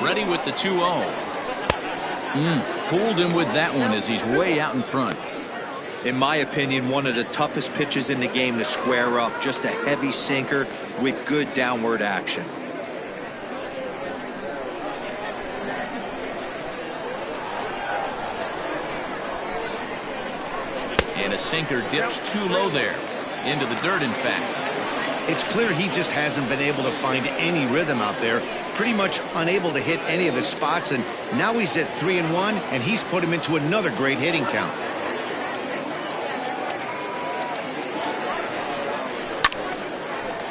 Ready with the 2-0. Fooled him with that one as he's way out in front. In my opinion, one of the toughest pitches in the game to square up. Just a heavy sinker with good downward action. And a sinker dips too low there. Into the dirt, in fact. It's clear he just hasn't been able to find any rhythm out there. Pretty much unable to hit any of his spots, and now he's at 3-1, and he's put him into another great hitting count.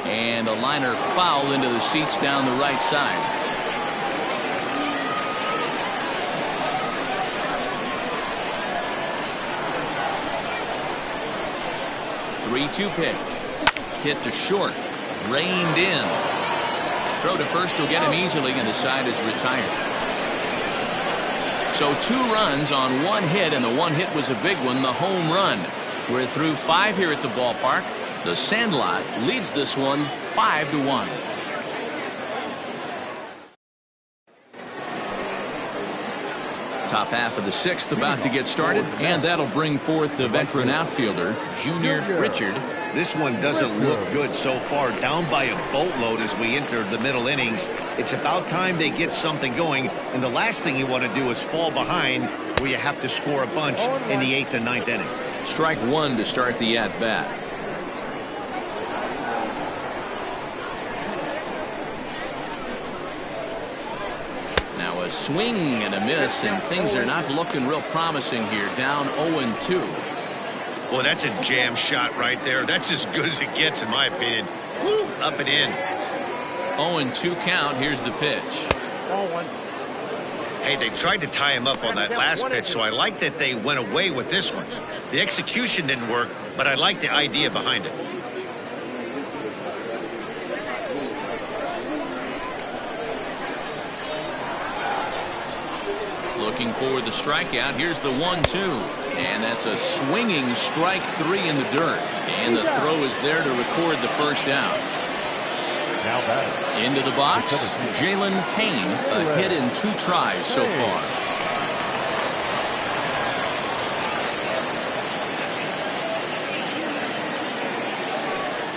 And a liner foul into the seats down the right side. Three-two pitch. Hit to short. Reined in. Throw to first will get him easily, and the side is retired. So 2 runs on 1 hit, and the 1 hit was a big one, the home run. We're through 5 here at the ballpark. The Sandlot leads this one 5-1. Top half of the 6th about to get started, and that'll bring forth the veteran outfielder, Junior Richard. This one doesn't look good so far, down by a boatload as we enter the middle innings. It's about time they get something going, and the last thing you want to do is fall behind where you have to score a bunch in the 8th and 9th inning. Strike one to start the at-bat. Now a swing and a miss, and things are not looking real promising here. Down 0-2. Boy, that's a jam shot right there. That's as good as it gets, in my opinion. Woo, up and in. 0-2 count. Here's the pitch. Ball one. Hey, they tried to tie him up on that last pitch, so I like that they went away with this one. The execution didn't work, but I like the idea behind it. Looking for the strikeout. Here's the 1-2. And that's a swinging strike 3 in the dirt. And the throw is there to record the first out. Now batting. Into the box, Jalen Payne, a hit in 2 tries so far.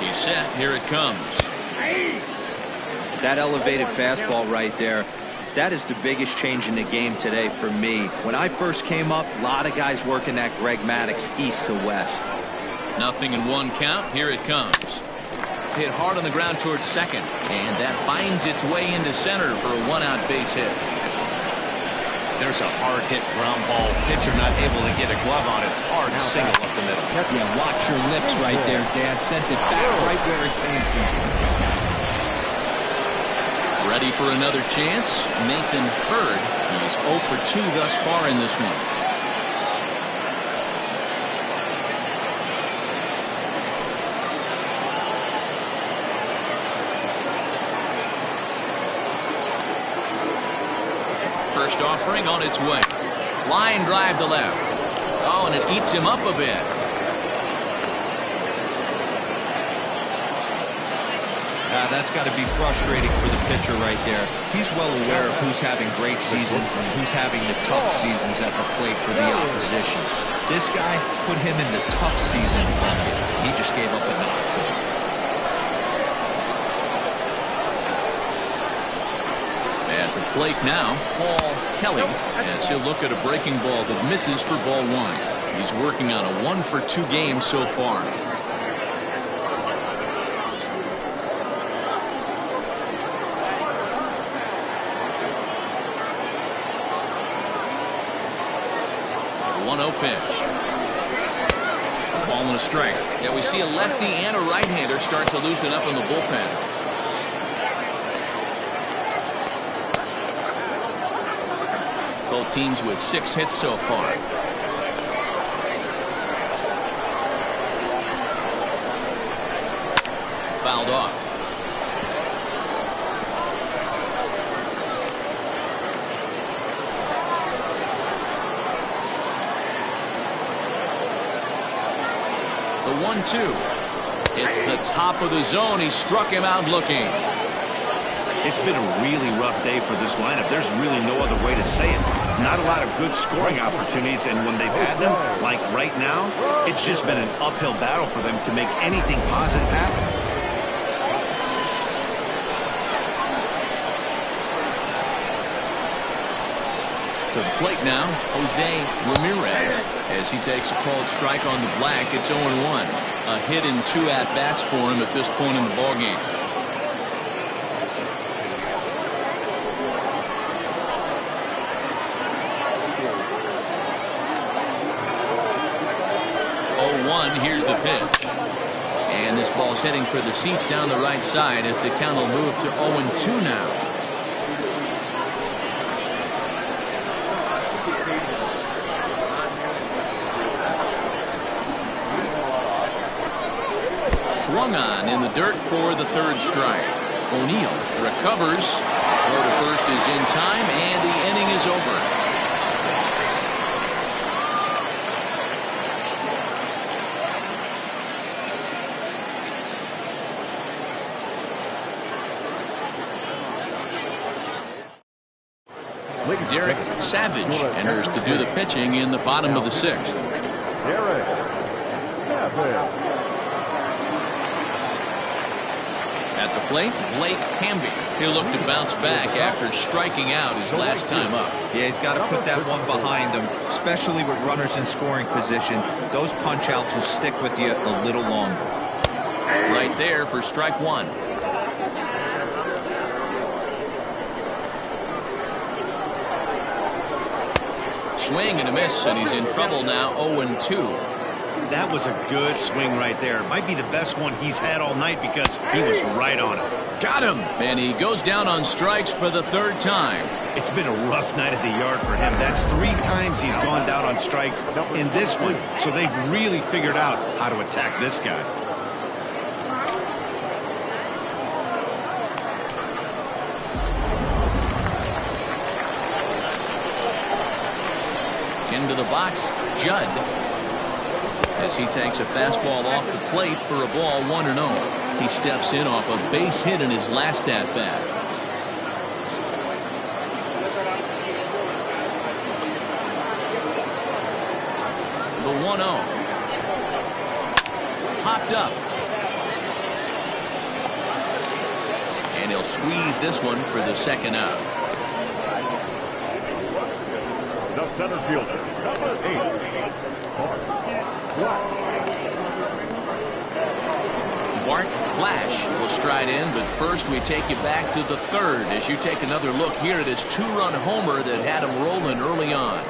He's set. Here it comes. That elevated fastball right there. That is the biggest change in the game today for me. When I first came up, a lot of guys working that Greg Maddux east to west. Nothing in one count. Here it comes. Hit hard on the ground towards second, and that finds its way into center for a one-out base hit. There's a hard hit ground ball. Pitcher not able to get a glove on it. Hard single up the middle. Yeah, watch your lips right there, Dan. Sent it back right where it came from. Ready for another chance? Nathan Hurd. He's 0 for 2 thus far in this one. First offering on its way. Line drive to left. Oh, and it eats him up a bit. That's got to be frustrating for the pitcher right there. He's well aware of who's having great seasons and who's having the tough seasons at the plate for the opposition. This guy put him in the tough season bucket. He just gave up a knock to him. At the plate now, Paul Kelly, as he'll look at a breaking ball that misses for ball 1. He's working on a 1 for 2 game so far. The 1-0 pitch. A ball and a strike. Yeah, we see a lefty and a right-hander start to loosen up in the bullpen. Both teams with 6 hits so far. Fouled off. The 1-2. It's the top of the zone. He struck him out looking. It's been a really rough day for this lineup. There's really no other way to say it. Not a lot of good scoring opportunities, and when they've had them, like right now, it's just been an uphill battle for them to make anything positive happen. To the plate now, Jose Ramirez, as he takes a called strike on the black. It's 0-1. A hit in 2 at-bats for him at this point in the ballgame. Here's the pitch. And this ball's heading for the seats down the right side as the count will move to 0-2 now. Swung on in the dirt for the 3rd strike. O'Neill recovers. Throw to first is in time, and the inning is over. Derek Savage enters to do the pitching in the bottom of the 6th. Derek Savage. At the plate, Blake Hamby. He'll look to bounce back after striking out his last time up. Yeah, he's got to put that one behind him, especially with runners in scoring position. Those punch-outs will stick with you a little longer. Right there for strike 1. Swing and a miss, and he's in trouble now. 0-2. That was a good swing right there. Might be the best one he's had all night because he was right on it. Got him, and he goes down on strikes for the 3rd time. It's been a rough night at the yard for him. That's 3 times he's gone down on strikes in this one. So they've really figured out how to attack this guy. Into the box, Judd, as he takes a fastball off the plate for a ball 1-0. He steps in off a base hit in his last at-bat. The 1-0. Popped up. And he'll squeeze this one for the 2nd out. The center fielder, number 8, Porch. Bart Flash will stride in, but first we take you back to the third as you take another look here at his two-run homer that had him rolling early on.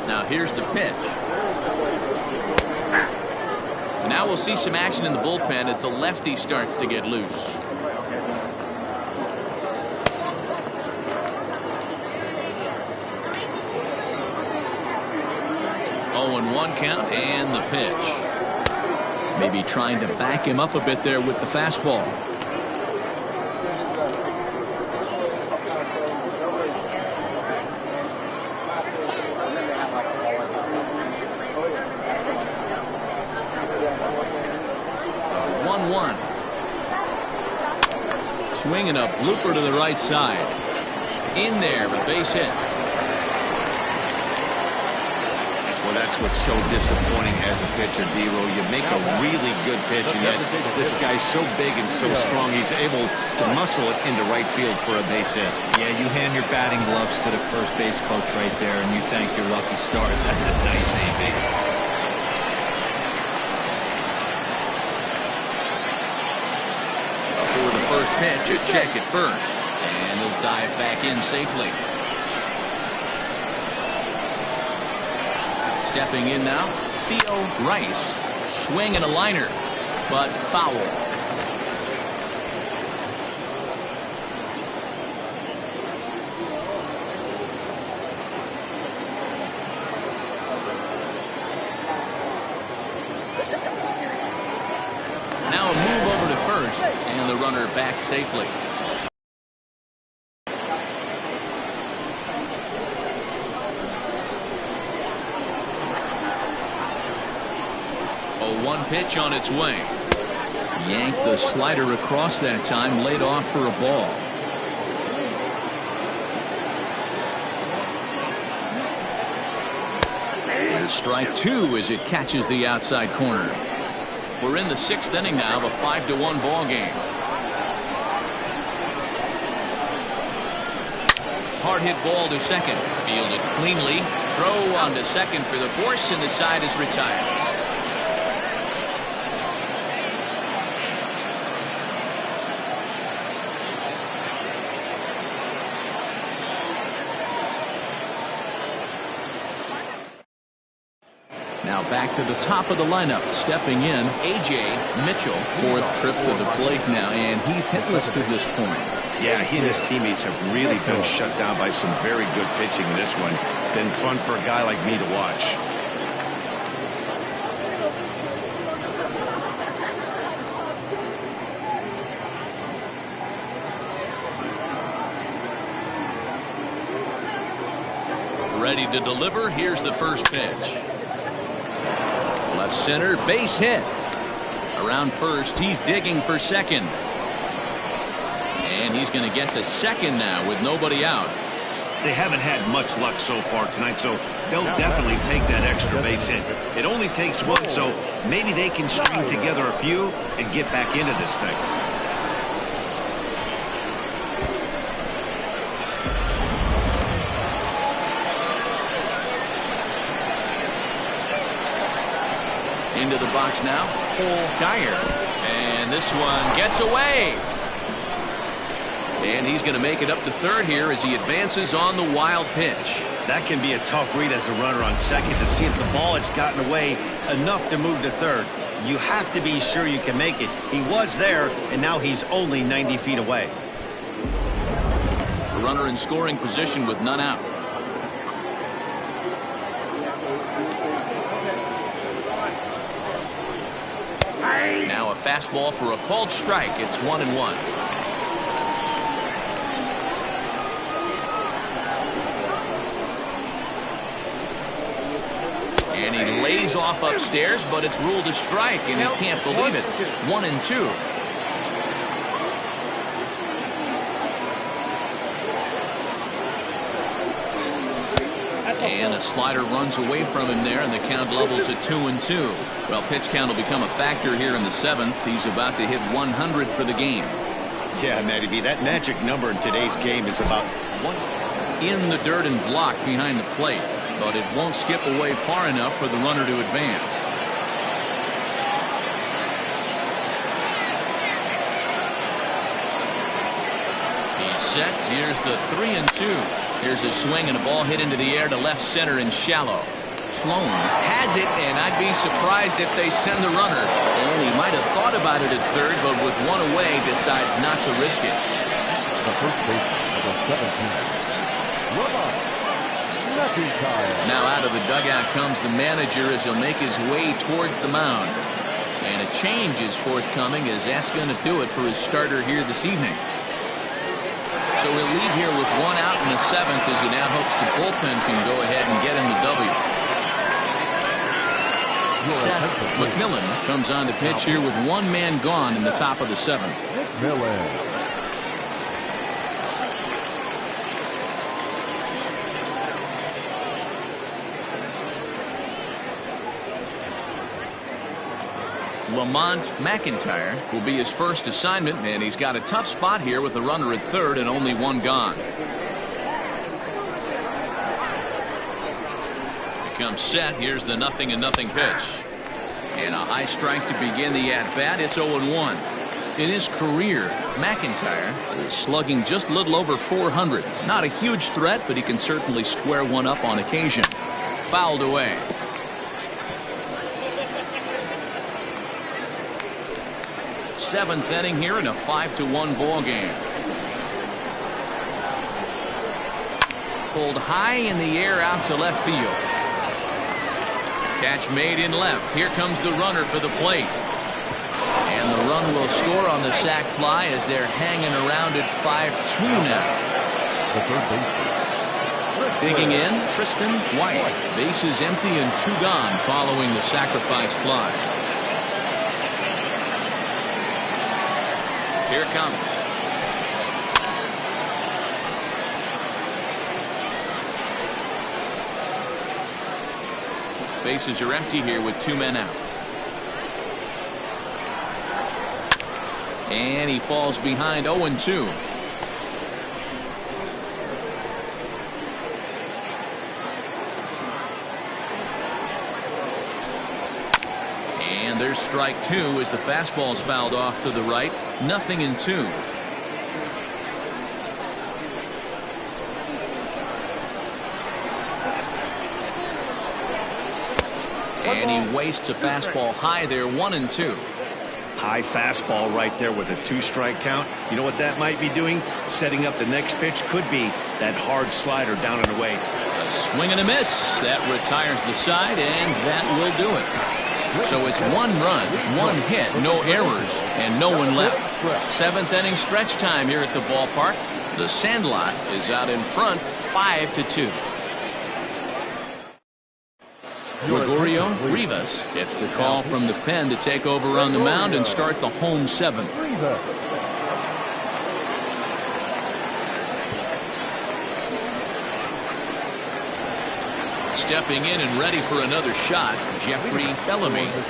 Now here's the pitch. Now we'll see some action in the bullpen as the lefty starts to get loose. Oh, and 1 count and the pitch. Maybe trying to back him up a bit there with the fastball. Swinging a blooper to the right side. In there, a base hit. Well, that's what's so disappointing as a pitcher, D-Row. You make a really good pitch, and yet this guy's so big and so strong, he's able to muscle it into right field for a base hit. Yeah, you hand your batting gloves to the first base coach right there, and you thank your lucky stars. That's a nice AB. First pitch, a check at first, and he'll dive back in safely. Stepping in now, Theo Rice. Swing and a liner, but foul. Now a move over to first, and the runner back safely. A 1 pitch on its way. Yanked the slider across that time, laid off for a ball. And strike 2 as it catches the outside corner. We're in the 6th inning now of a 5-1 ball game. Hard hit ball to second. Fielded cleanly. Throw on to second for the force, and the side is retired. Now back to the top of the lineup. Stepping in, A.J. Mitchell. 4th trip to the plate now, and he's hitless to this point. Yeah, he and his teammates have really been shut down by some very good pitching in this one. Been fun for a guy like me to watch. Ready to deliver. Here's the first pitch. Left center, base hit. Around first, he's digging for second. And he's going to get to second now with nobody out. They haven't had much luck so far tonight, so they'll definitely take that extra base hit. It only takes one, so maybe they can string together a few and get back into this thing. Into the box now, Cole Geyer. And this one gets away. And he's going to make it up to third here as he advances on the wild pitch. That can be a tough read as a runner on second to see if the ball has gotten away enough to move to third. You have to be sure you can make it. He was there, and now he's only 90 feet away. The runner in scoring position with none out. Now a fastball for a called strike. It's 1-1. And he lays off upstairs, but it's ruled a strike, and he can't believe it. 1-2. And a slider runs away from him there, and the count levels at 2-2. Well, pitch count will become a factor here in the 7th. He's about to hit 100 for the game. Yeah, Matty B, that magic number in today's game is about 1. In the dirt and blocked behind the plate, but it won't skip away far enough for the runner to advance. He's set. Here's the 3-2. Here's a swing and a ball hit into the air to left center and shallow. Sloan has it, and I'd be surprised if they send the runner. And he might have thought about it at third, but with one away, decides not to risk it. The first baseman, number 17, McIntyre. Now out of the dugout comes the manager as he'll make his way towards the mound. And a change is forthcoming, as that's going to do it for his starter here this evening. So he'll leave here with 1 out in the 7th as he now hopes the bullpen can go ahead and get him the W. Seth McMillan comes on to pitch here with 1 man gone in the top of the 7th. McMillan. Lamont McIntyre will be his first assignment, and he's got a tough spot here with the runner at third and only 1 gone. He comes set. Here's the 0-0 pitch. And a high strike to begin the at-bat. It's 0-1. In his career, McIntyre is slugging just a little over 400. Not a huge threat, but he can certainly square one up on occasion. Fouled away. Seventh inning here in a 5-1 ball game. Pulled high in the air out to left field. Catch made in left. Here comes the runner for the plate. And the run will score on the sac fly as they're hanging around at 5-2 now. Digging in, Tristan White. Bases empty and 2 gone following the sacrifice fly. Here it comes. Bases are empty here with 2 men out. And he falls behind 0-2. And there's strike 2 as the fastball's fouled off to the right. 0-2. And he wastes a fastball high there. 1-2. High fastball right there with a 2-strike count. You know what that might be doing? Setting up the next pitch. Could be that hard slider down and away. A swing and a miss. That retires the side, and that will do it. So it's 1 run, 1 hit, no errors, and no one left. 7th inning stretch time here at the ballpark. The Sandlot is out in front, 5-2. Gregorio Rivas gets the call from the pen to take over on the mound and start the home 7th. Stepping in and ready for another shot, Jeffrey Bellamy. The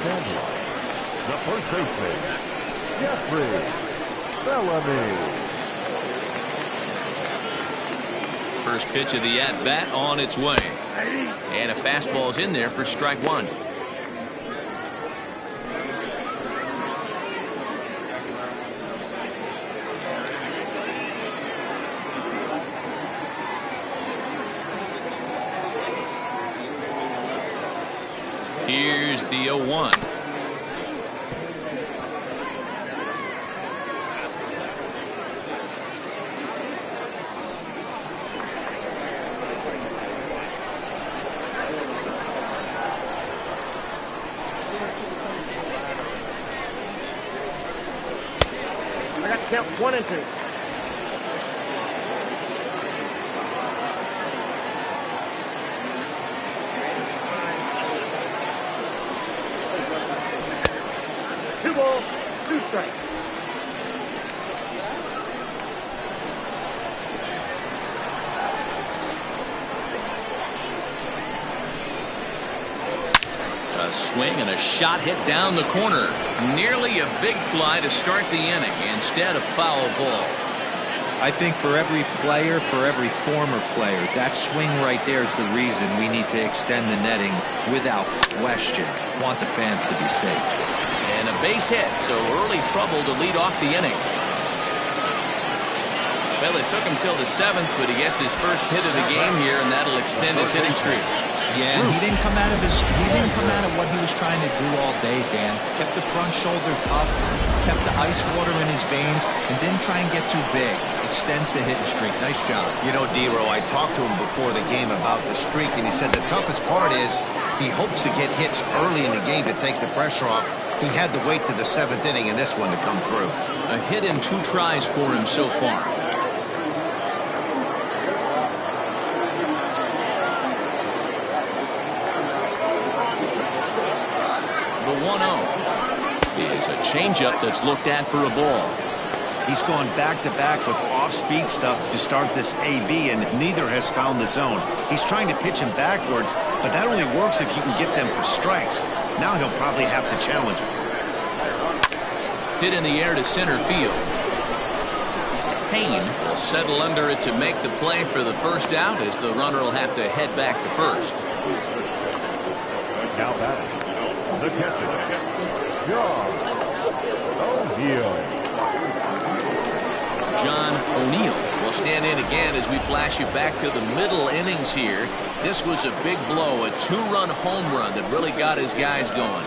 first baseman, Jeffrey Bellamy. First pitch of the at-bat on its way. And a fastball's in there for strike 1. Here's the 0-1. I got to count 1 and 2. Balls, 2 strikes. swing and a shot hit down the corner. Nearly a big fly to start the inning. Instead, a foul ball. I think for every player, for every former player, that swing right there is the reason we need to extend the netting without question. Want the fans to be safe. And a base hit, so early trouble to lead off the inning. Well, it took him till the 7th, but he gets his first hit of the game here, and that'll extend his hitting streak. Yeah, and he didn't come out of what he was trying to do all day, Dan. Kept the front shoulder up, kept the ice water in his veins, and didn't try and get too big. Extends the hitting streak. Nice job. You know, D-Row, I talked to him before the game about the streak, and he said the toughest part is he hopes to get hits early in the game to take the pressure off. He had to wait to the 7th inning in this one to come through. A hit in 2 tries for him so far. The 1-0 is a changeup that's looked at for a ball. He's gone back-to-back with off-speed stuff to start this AB, and neither has found the zone. He's trying to pitch him backwards, but that only works if you can get them for strikes. Now he'll probably have to challenge him. Hit in the air to center field. Payne will settle under it to make the play for the first out, as the runner will have to head back to first. Now batting, the catcher, John O'Neill. John O'Neill will stand in again as we flash you back to the middle innings here. This was a big blow, a 2-run home run that really got his guys going.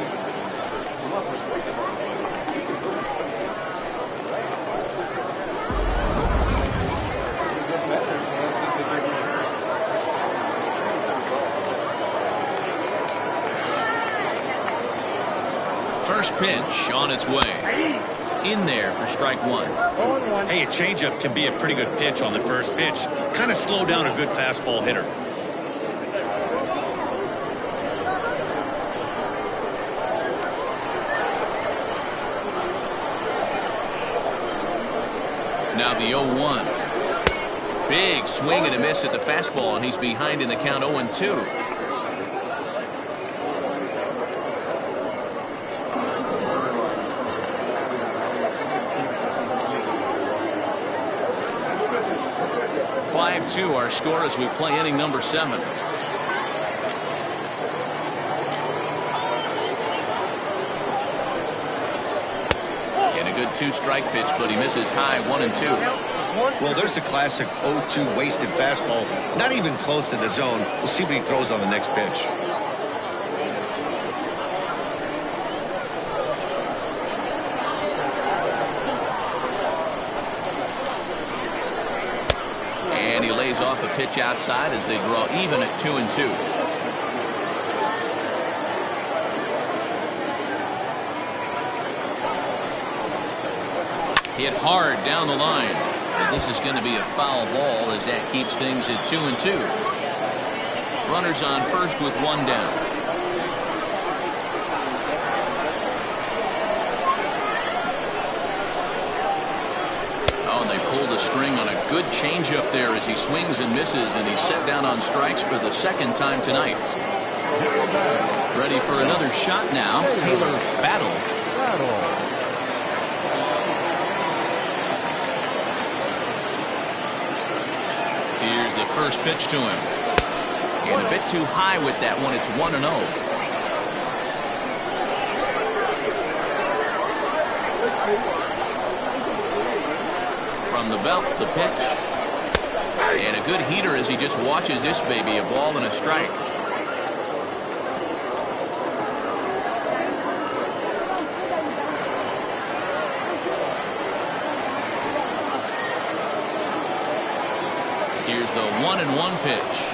First pitch on its way. In there for strike 1. Hey, a changeup can be a pretty good pitch on the first pitch. Kind of slow down a good fastball hitter. Now the 0-1. Big swing and a miss at the fastball, and he's behind in the count 0-2. Our score as we play inning number 7. And a good 2-strike pitch, but he misses high 1-2. Well, there's the classic 0-2 wasted fastball. Not even close to the zone. We'll see what he throws on the next pitch. Off a pitch outside as they draw even at 2-2. Hit hard down the line. But this is going to be a foul ball as that keeps things at 2-2. Runners on first with 1 down. Pulled a string on a good changeup there as he swings and misses, and he's set down on strikes for the 2nd time tonight. Ready for another shot now. Taylor Battle. Here's the first pitch to him. And a bit too high with that one. It's 1-0. From the belt, the pitch. And a good heater as he just watches this baby, a ball and a strike. Here's the 1-1 pitch.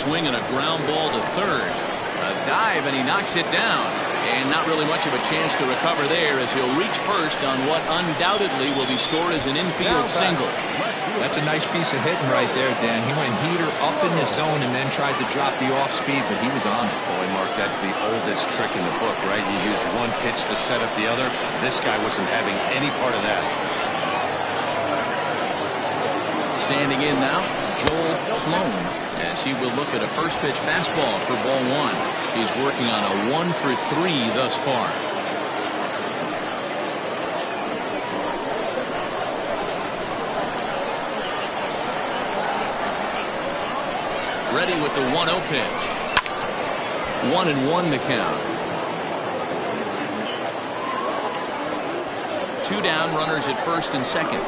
swing and a ground ball to third. A dive, and he knocks it down. And not really much of a chance to recover there as he'll reach first on what undoubtedly will be scored as an infield single. That's a nice piece of hitting right there, Dan. He went heater up in the zone and then tried to drop the off speed, but he was on it. Boy, Mark, that's the oldest trick in the book, right? You use one pitch to set up the other. This guy wasn't having any part of that. Standing in now, Joel Sloan, as he will look at a first pitch fastball for ball one. He's working on a 1 for 3 thus far. Ready with the 1-0 pitch. 1-1 the count. 2 down, runners at first and second.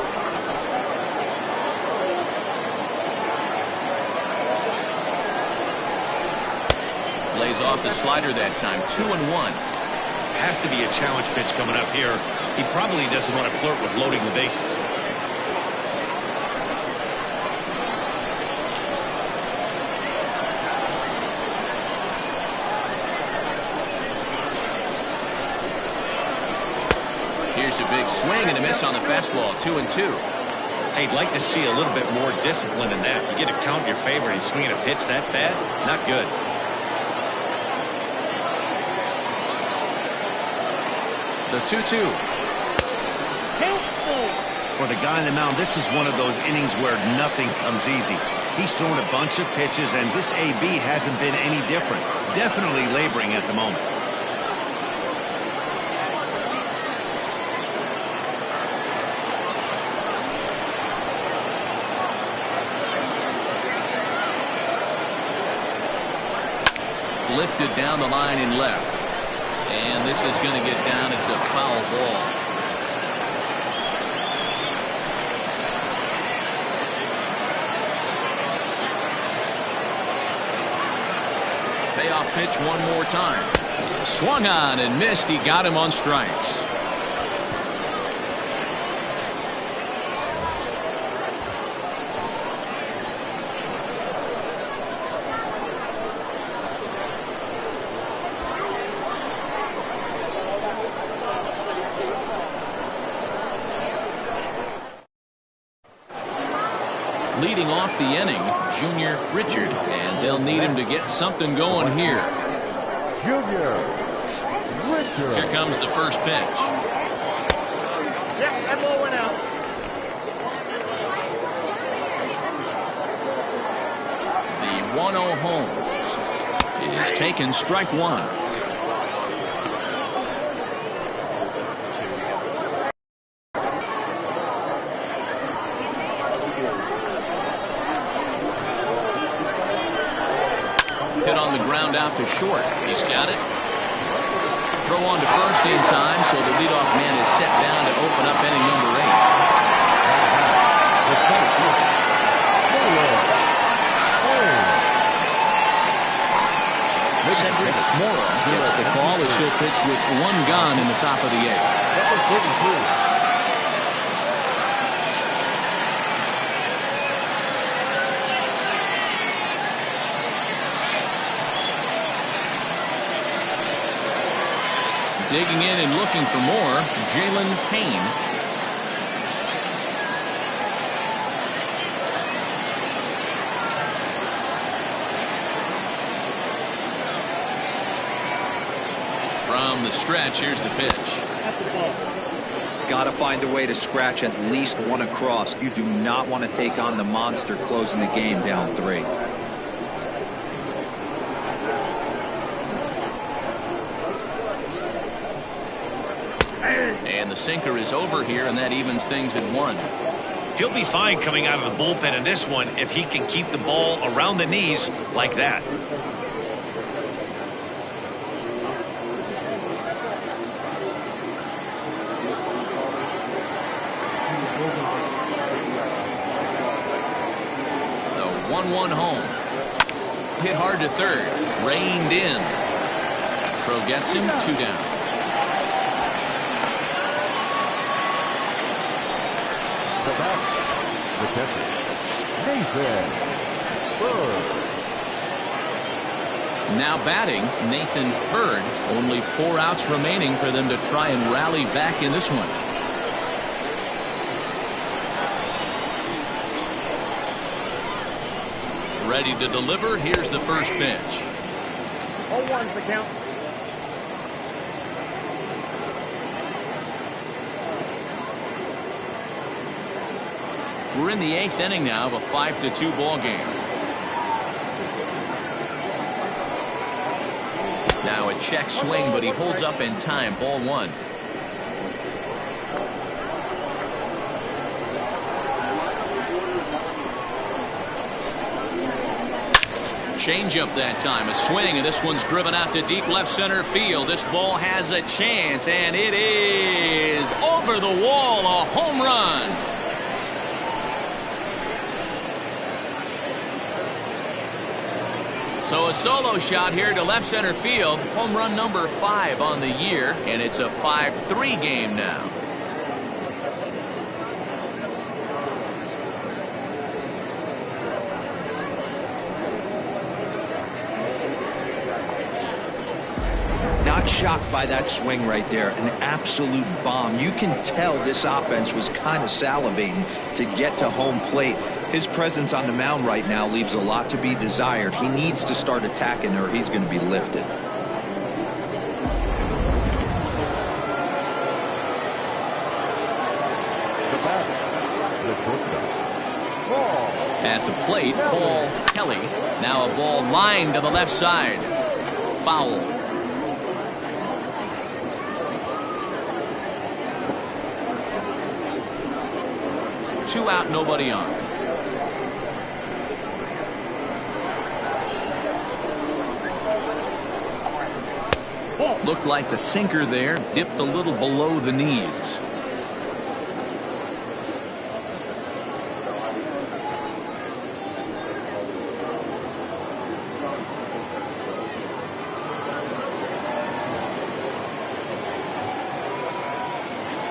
Lays off the slider that time. 2-1. Has to be a challenge pitch coming up here. He probably doesn't want to flirt with loading the bases. Here's a big swing and a miss on the fastball. 2-2. Hey, I'd like to see a little bit more discipline in that. You get a count in your favor and he's swinging a pitch that bad. Not good. The 2-2. For the guy on the mound, this is one of those innings where nothing comes easy. He's thrown a bunch of pitches, and this AB hasn't been any different. Definitely laboring at the moment. Lifted down the line in left. And this is going to get down. It's a foul ball. Payoff pitch one more time. Swung on and missed. He got him on strikes. Leading off the inning, Junior Richard, and they'll need him to get something going here. Junior Richard. Here comes the first pitch. Yep, that ball went out. The 1-0 home is taken, strike one. Hit on the ground out to short. He's got it. Throw on to first in time, so the leadoff man is set down to open up inning number 8. Cedric Mora gets the call as he'll pitch with one gone in the top of the 8th. Digging in and looking for more, Jalen Payne. From the stretch, here's the pitch. Got to find a way to scratch at least one across. You do not want to take on the monster closing the game down 3. And the sinker is over here, and that evens things at 1. He'll be fine coming out of the bullpen in this one if he can keep the ball around the knees like that. The 1-1 home. Hit hard to third. Reined in. Crow gets him. 2 down. The catcher, Nathan Bird. Now batting, Nathan Bird. Only 4 outs remaining for them to try and rally back in this one. Ready to deliver. Here's the first pitch. 0-1's the count. We're in the 8th inning now of a 5-2 ball game. Now a check swing, but he holds up in time. Ball 1. Change up that time. A swing, and this one's driven out to deep left center field. This ball has a chance, and it is over the wall. A home run. So a solo shot here to left center field. Home run number 5 on the year, and it's a 5-3 game now. Not shocked by that swing right there. An absolute bomb. You can tell this offense was kind of salivating to get to home plate. His presence on the mound right now leaves a lot to be desired. He needs to start attacking or he's going to be lifted. At the plate, Paul Kelly. Now a ball lined to the left side. Foul. Two out, nobody on. Looked like the sinker there dipped a little below the knees.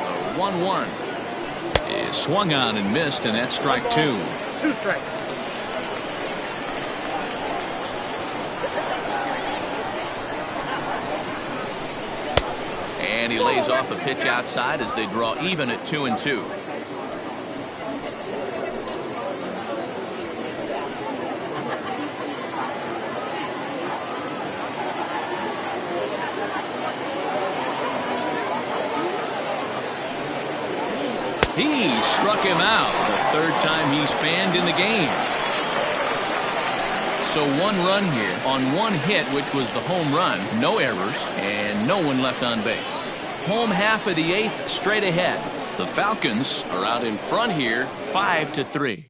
A 1-1 is swung on and missed, and that's strike 2. 2 strikes. And he lays off a pitch outside as they draw even at 2-2. He struck him out. The 3rd time he's fanned in the game. So 1 run here on 1 hit, which was the home run. No errors and no one left on base. Home half of the 8th straight ahead. The Falcons are out in front here 5-3.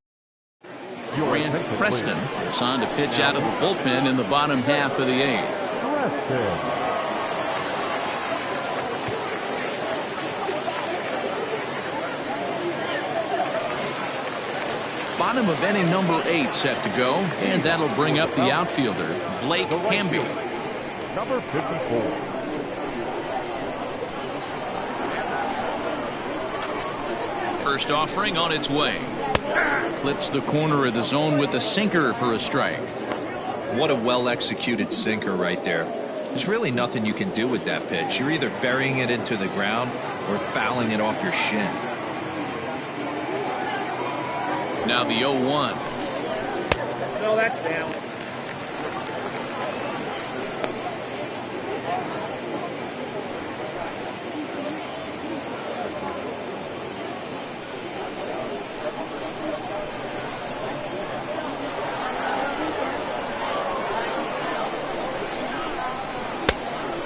Grant Preston is on to pitch out of the bullpen in the bottom half of the 8th. Bottom of inning number 8 set to go, and that'll bring up the outfielder, Blake Hamby. Number 54. First offering on its way. Clips the corner of the zone with the sinker for a strike. What a well-executed sinker right there. There's really nothing you can do with that pitch. You're either burying it into the ground or fouling it off your shin. Now the 0-1. No, that's down.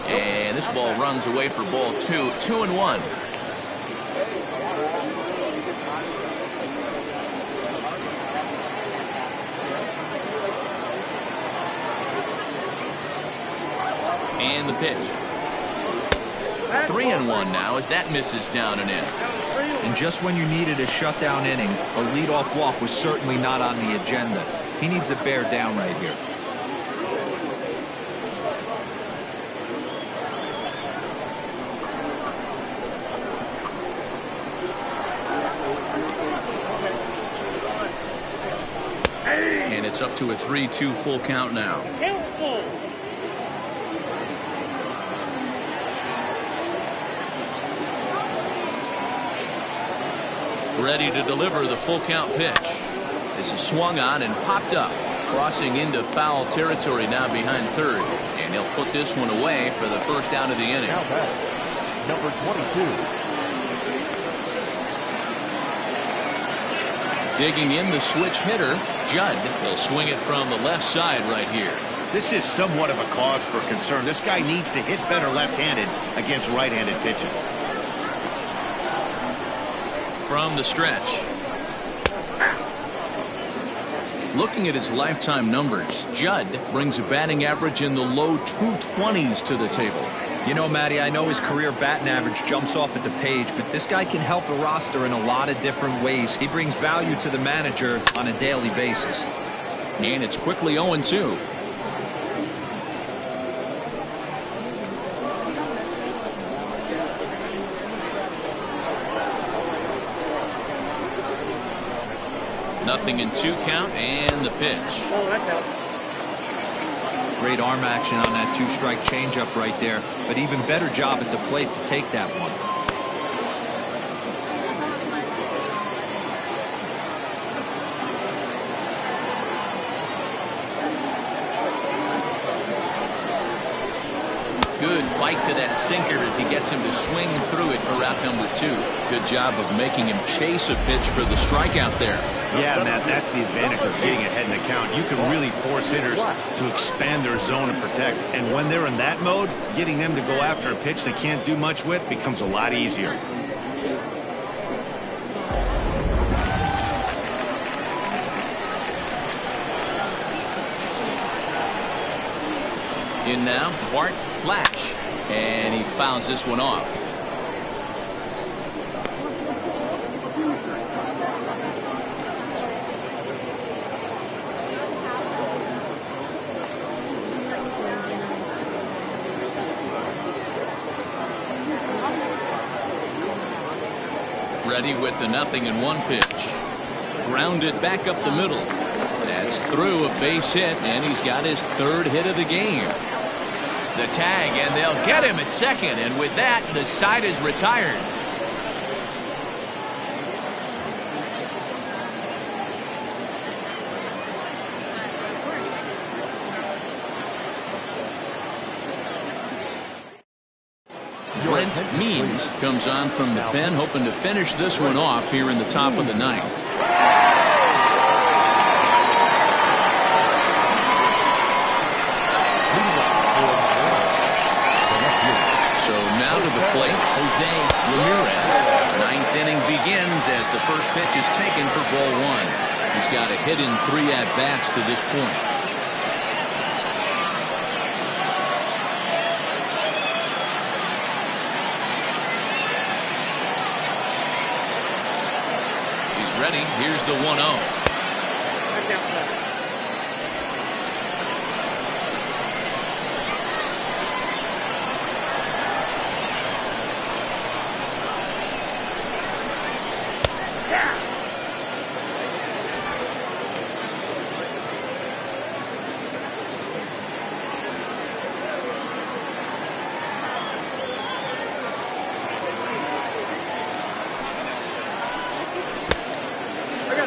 And this ball runs away for ball 2. 2-1. And the pitch. 3-1 now as that misses down and in. And just when you needed a shutdown inning, a leadoff walk was certainly not on the agenda. He needs to bear down right here. And it's up to a 3-2 full count now. Ready to deliver the full count pitch. This is swung on and popped up, crossing into foul territory now behind third, and he'll put this one away for the first out of the inning. Now batting, number 22. Digging in the switch hitter, Judd. He'll swing it from the left side right here. This is somewhat of a cause for concern. This guy needs to hit better left-handed against right-handed pitching. From the stretch. Looking at his lifetime numbers, Judd brings a batting average in the low 220s to the table. You know, Matty, I know his career batting average jumps off at the page, but this guy can help a roster in a lot of different ways. He brings value to the manager on a daily basis. And it's quickly 0-2. Nothing in 2 count and the pitch. Oh, that's out. Great arm action on that 2-strike changeup right there, but even better job at the plate to take that one. Good bite to that sinker as he gets him to swing through it for out number 2. Good job of making him chase a pitch for the strikeout there. Yeah, Matt, that's the advantage of getting ahead in the count. You can really force hitters to expand their zone and protect. And when they're in that mode, getting them to go after a pitch they can't do much with becomes a lot easier. In now, Bart Flash, and he fouls this one off. Ready with the 0-1 pitch. Grounded back up the middle. That's through a base hit, and he's got his 3rd hit of the game. The tag, and they'll get him at second, and with that, the side is retired. Brent Means comes on from the pen, hoping to finish this one off here in the top of the 9th. So now to the plate, Jose Ramirez. 9th inning begins as the first pitch is taken for ball 1. He's got a hit in 3 at-bats to this point. He's ready. Here's the 1-0.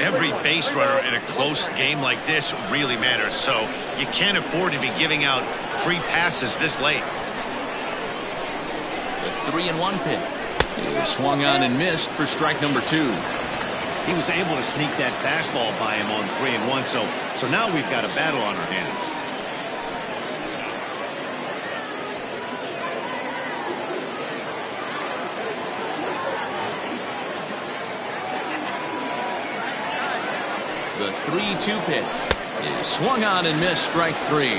Every base runner in a close game like this really matters, so you can't afford to be giving out free passes this late. The 3-1 pitch is swung on and missed for strike number 2. He was able to sneak that fastball by him on 3-1, so now we've got a battle on our hands. The 3-2 pitch is swung on and missed, strike 3.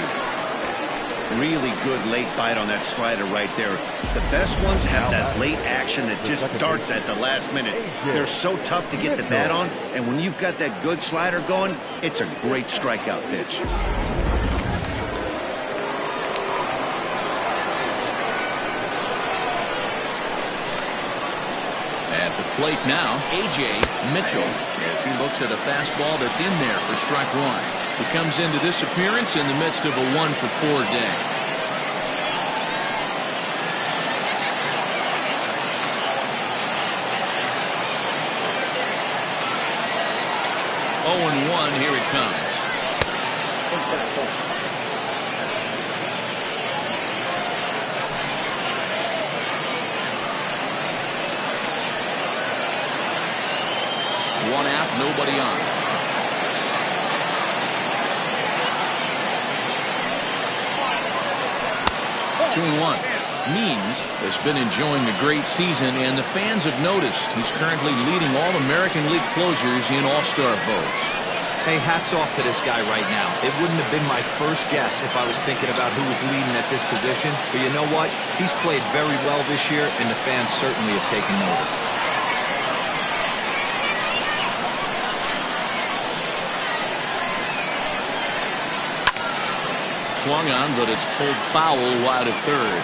Really good late bite on that slider right there. The best ones have that late action that just darts at the last minute. They're so tough to get the bat on, and when you've got that good slider going, it's a great strikeout pitch. At the plate now, A.J. Mitchell, as he looks at a fastball that's in there for strike 1. He comes into this appearance in the midst of a 1-for-4 day. 0-1. Here it comes. One out, nobody on. 2-1. Means has been enjoying a great season, and the fans have noticed he's currently leading all American League closers in All-Star votes. Hey, hats off to this guy right now. It wouldn't have been my first guess if I was thinking about who was leading at this position. But you know what? He's played very well this year, and the fans certainly have taken notice. Swung on, but it's pulled foul wide of third.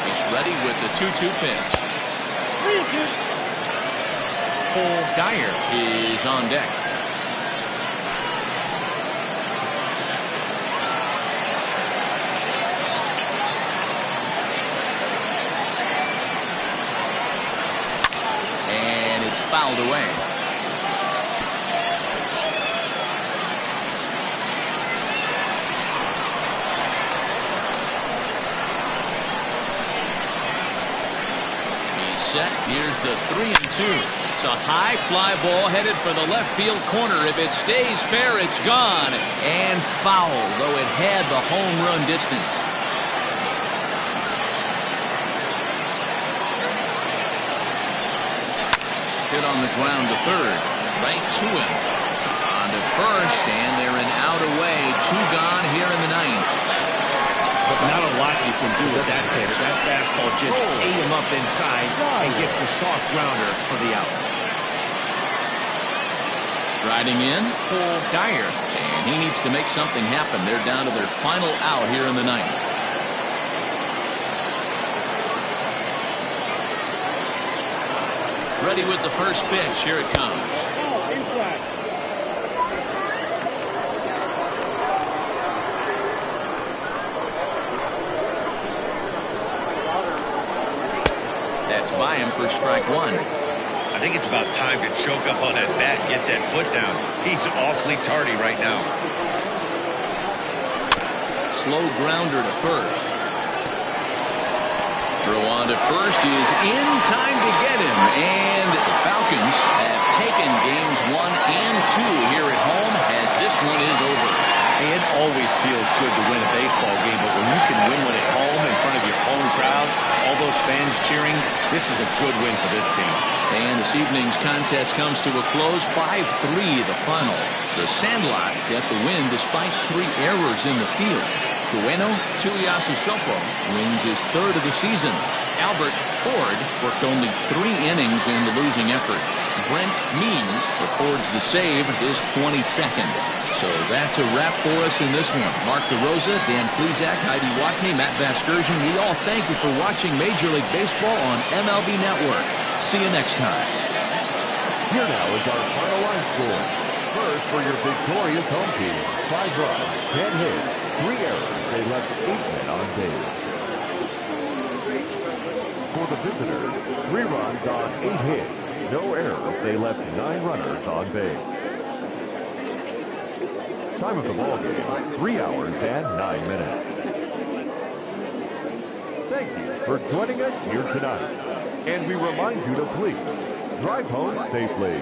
He's ready with the 2-2 pitch. Paul Geyer is on deck. Fouled away. He's set. Here's the 3-2. It's a high fly ball headed for the left field corner. If it stays fair, it's gone. And foul, though it had the home run distance. Hit on the ground to third. Right to him. On to first, and they're an out away. 2 gone here in the 9th. But not a lot you can do with that pitch. That fastball just ate him up inside and gets the soft grounder for the out. Striding in, Paul Geyer. And he needs to make something happen. They're down to their final out here in the 9th. Ready with the first pitch. Here it comes. That's by him for strike 1. I think it's about time to choke up on that bat and get that foot down. He's awfully tardy right now. Slow grounder to first. Throw on to first is in time to get him, and the Falcons have taken games 1 and 2 here at home as this one is over. Hey, it always feels good to win a baseball game, but when you can win one at home in front of your home crowd, all those fans cheering, this is a good win for this team. And this evening's contest comes to a close, 5-3 the final. The Sandlot get the win despite 3 errors in the field. Bueno Tuiasosopo wins his 3rd of the season. Albert Ford worked only 3 innings in the losing effort. Brent Means records the save, his 22nd. So that's a wrap for us in this one. Mark DeRosa, Dan Plezak, Heidi Watney, Matt Vasgersian, we all thank you for watching Major League Baseball on MLB Network. See you next time. Here now is our final line score. First for your victorious home team, 5 runs, 10 hits, 3 errors. They left 8 men on base. For the visitors, 3 runs on 8 hits, no errors. They left 9 runners on base. Time of the ball game, 3 hours and 9 minutes. Thank you for joining us here tonight. And we remind you to please drive home safely.